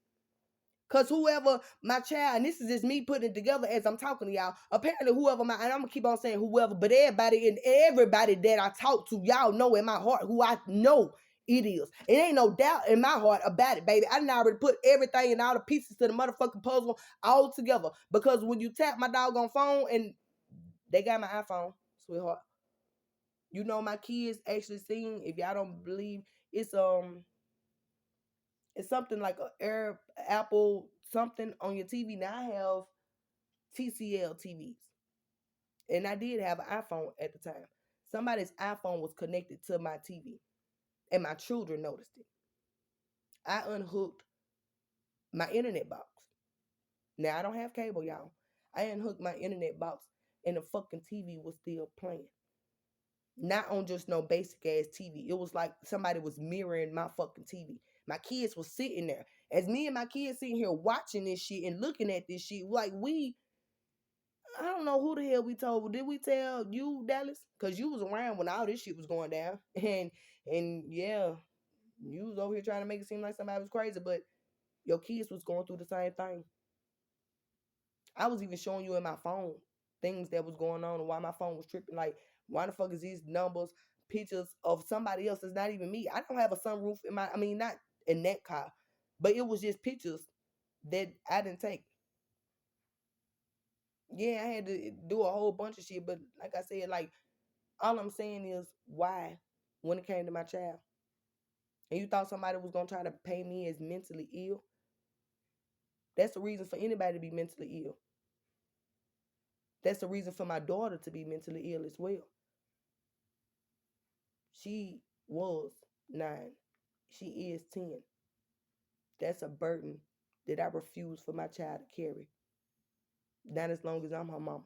Cause whoever my child, and this is just me putting it together as I'm talking to y'all. Apparently, whoever and I'm gonna keep on saying whoever, but everybody that I talk to, y'all know in my heart who I know it is. It ain't no doubt in my heart about it, baby. I done already put everything and all the pieces to the motherfucking puzzle all together. Because when you tap my doggone phone, and they got my iPhone, sweetheart. You know my kids actually seen. If y'all don't believe, it's something like a Apple something on your TV. Now I have TCL TVs, and I did have an iPhone at the time. Somebody's iPhone was connected to my TV, and my children noticed it. I unhooked my internet box. Now I don't have cable, y'all. I unhooked my internet box, and the fucking TV was still playing. Not on just no basic ass TV. It was like somebody was mirroring my fucking TV. My kids was sitting there. As me and my kids sitting here watching this shit and looking at this shit, like I don't know who the hell we told. Did we tell you, Dallas? Because you was around when all this shit was going down. And yeah, you was over here trying to make it seem like somebody was crazy, but your kids was going through the same thing. I was even showing you in my phone things that was going on and why my phone was tripping. Like, why the fuck is these numbers, pictures of somebody else? It's not even me. I don't have a sunroof in my, I mean, not in that car, but it was just pictures that I didn't take. Yeah, I had to do a whole bunch of shit, but like I said, like, all I'm saying is why when it came to my child. And you thought somebody was going to try to paint me as mentally ill? That's the reason for anybody to be mentally ill. That's the reason for my daughter to be mentally ill as well. She was 9. She is 10. That's a burden that I refuse for my child to carry. Not as long as I'm her mama.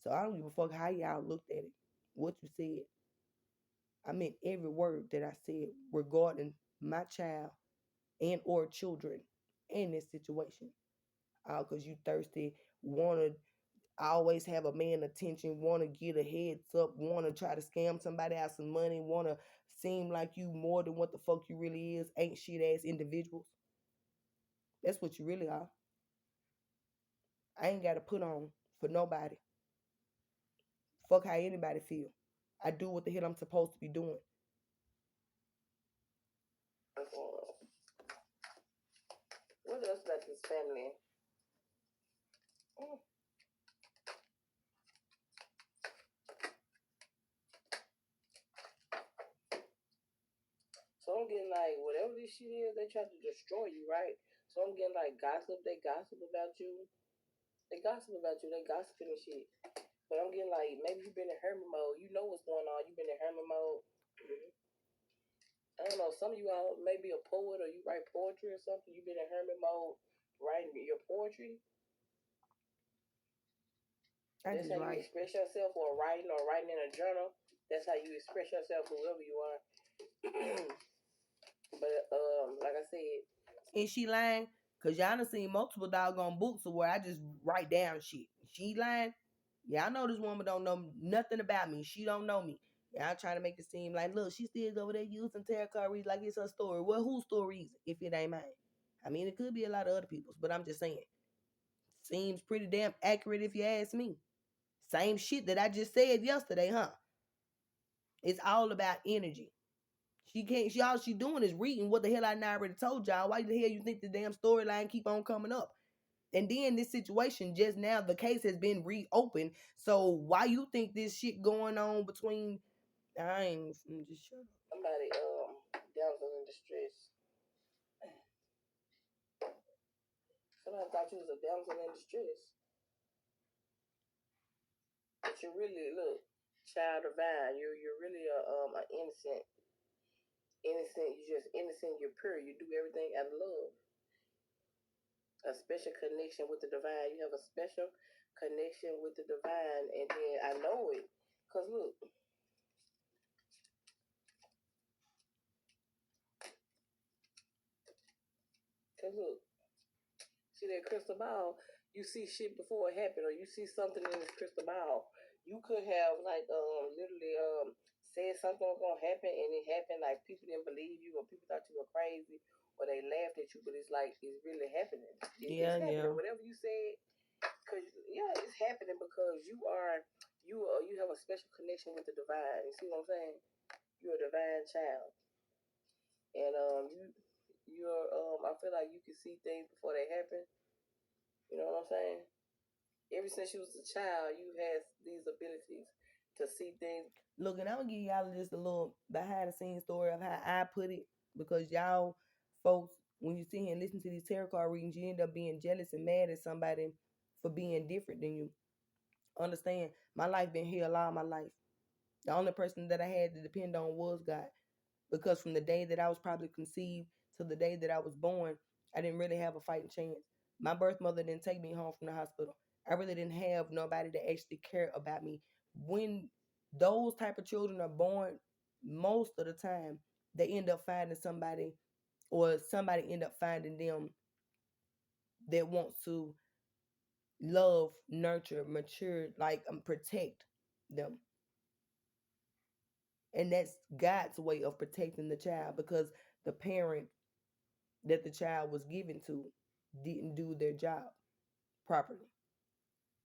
So I don't give a fuck how y'all looked at it, what you said. I meant every word that I said regarding my child and or children in this situation. Because you thirsty, want to always have a man attention, want to get a heads up, want to try to scam somebody out some money, want to seem like you more than what the fuck you really is, ain't shit ass individuals. That's what you really are. I ain't got to put on for nobody. Fuck how anybody feel. I do what the hell I'm supposed to be doing. What else about this family? So I'm getting like whatever this shit is, they try to destroy you, right? So I'm getting like gossip. They gossip about you. They gossip about you. They gossiping and shit. But I'm getting like maybe you've been in hermit mode. You know what's going on. You've been in hermit mode. Mm-hmm. I don't know. Some of you all may be a poet or you write poetry or something. You've been in hermit mode writing your poetry. That's how you express yourself, or writing in a journal. That's how you express yourself, whoever you are. But like I said, and she lying? Cause y'all done seen multiple doggone books of where I just write down shit. She lying? Y'all know this woman don't know nothing about me. She don't know me. Y'all trying to make it seem like, look, she still over there using tarot card reads like it's her story. Well, whose story is it if it ain't mine? I mean, it could be a lot of other people's, but I'm just saying. Seems pretty damn accurate if you ask me. Same shit that I just said yesterday, huh? It's all about energy. She can't. She all she doing is reading what the hell I already told y'all. Why the hell you think the damn storyline keep on coming up? And then this situation just now, the case has been reopened. So why you think this shit going on between? I ain't just shut up. Somebody damsel in distress. Somebody thought you was a damsel in distress. But you really look, child divine. You're really a innocent. Innocent, you're just innocent, you're pure. You do everything out of love. A special connection with the divine. You have a special connection with the divine, and then I know it. Cause look, cause look, see that crystal ball, you see shit before it happened, or you see something in this crystal ball. You could have like literally said something was gonna happen and it happened, like people didn't believe you or people thought you were crazy or they laughed at you, but it's like it's really happening. Yeah, It's happening. yeah. Whatever you said, cause yeah, it's happening because you have a special connection with the divine. You see what I'm saying? You're a divine child, and you're I feel like you can see things before they happen. You know what I'm saying? Ever since you was a child, you had these abilities to see things. Look, and I'm gonna give y'all just a little behind the scenes story of how I put it because y'all folks, when you sit here and listen to these tarot card readings, you end up being jealous and mad at somebody for being different than you. Understand? My life been here all my life. The only person that I had to depend on was God. Because from the day that I was probably conceived to the day that I was born, I didn't really have a fighting chance. My birth mother didn't take me home from the hospital. I really didn't have nobody that actually cared about me. When those type of children are born, most of the time they end up finding somebody, or somebody end up finding them that wants to love, nurture, mature, like protect them. And that's God's way of protecting the child because the parent that the child was given to didn't do their job properly.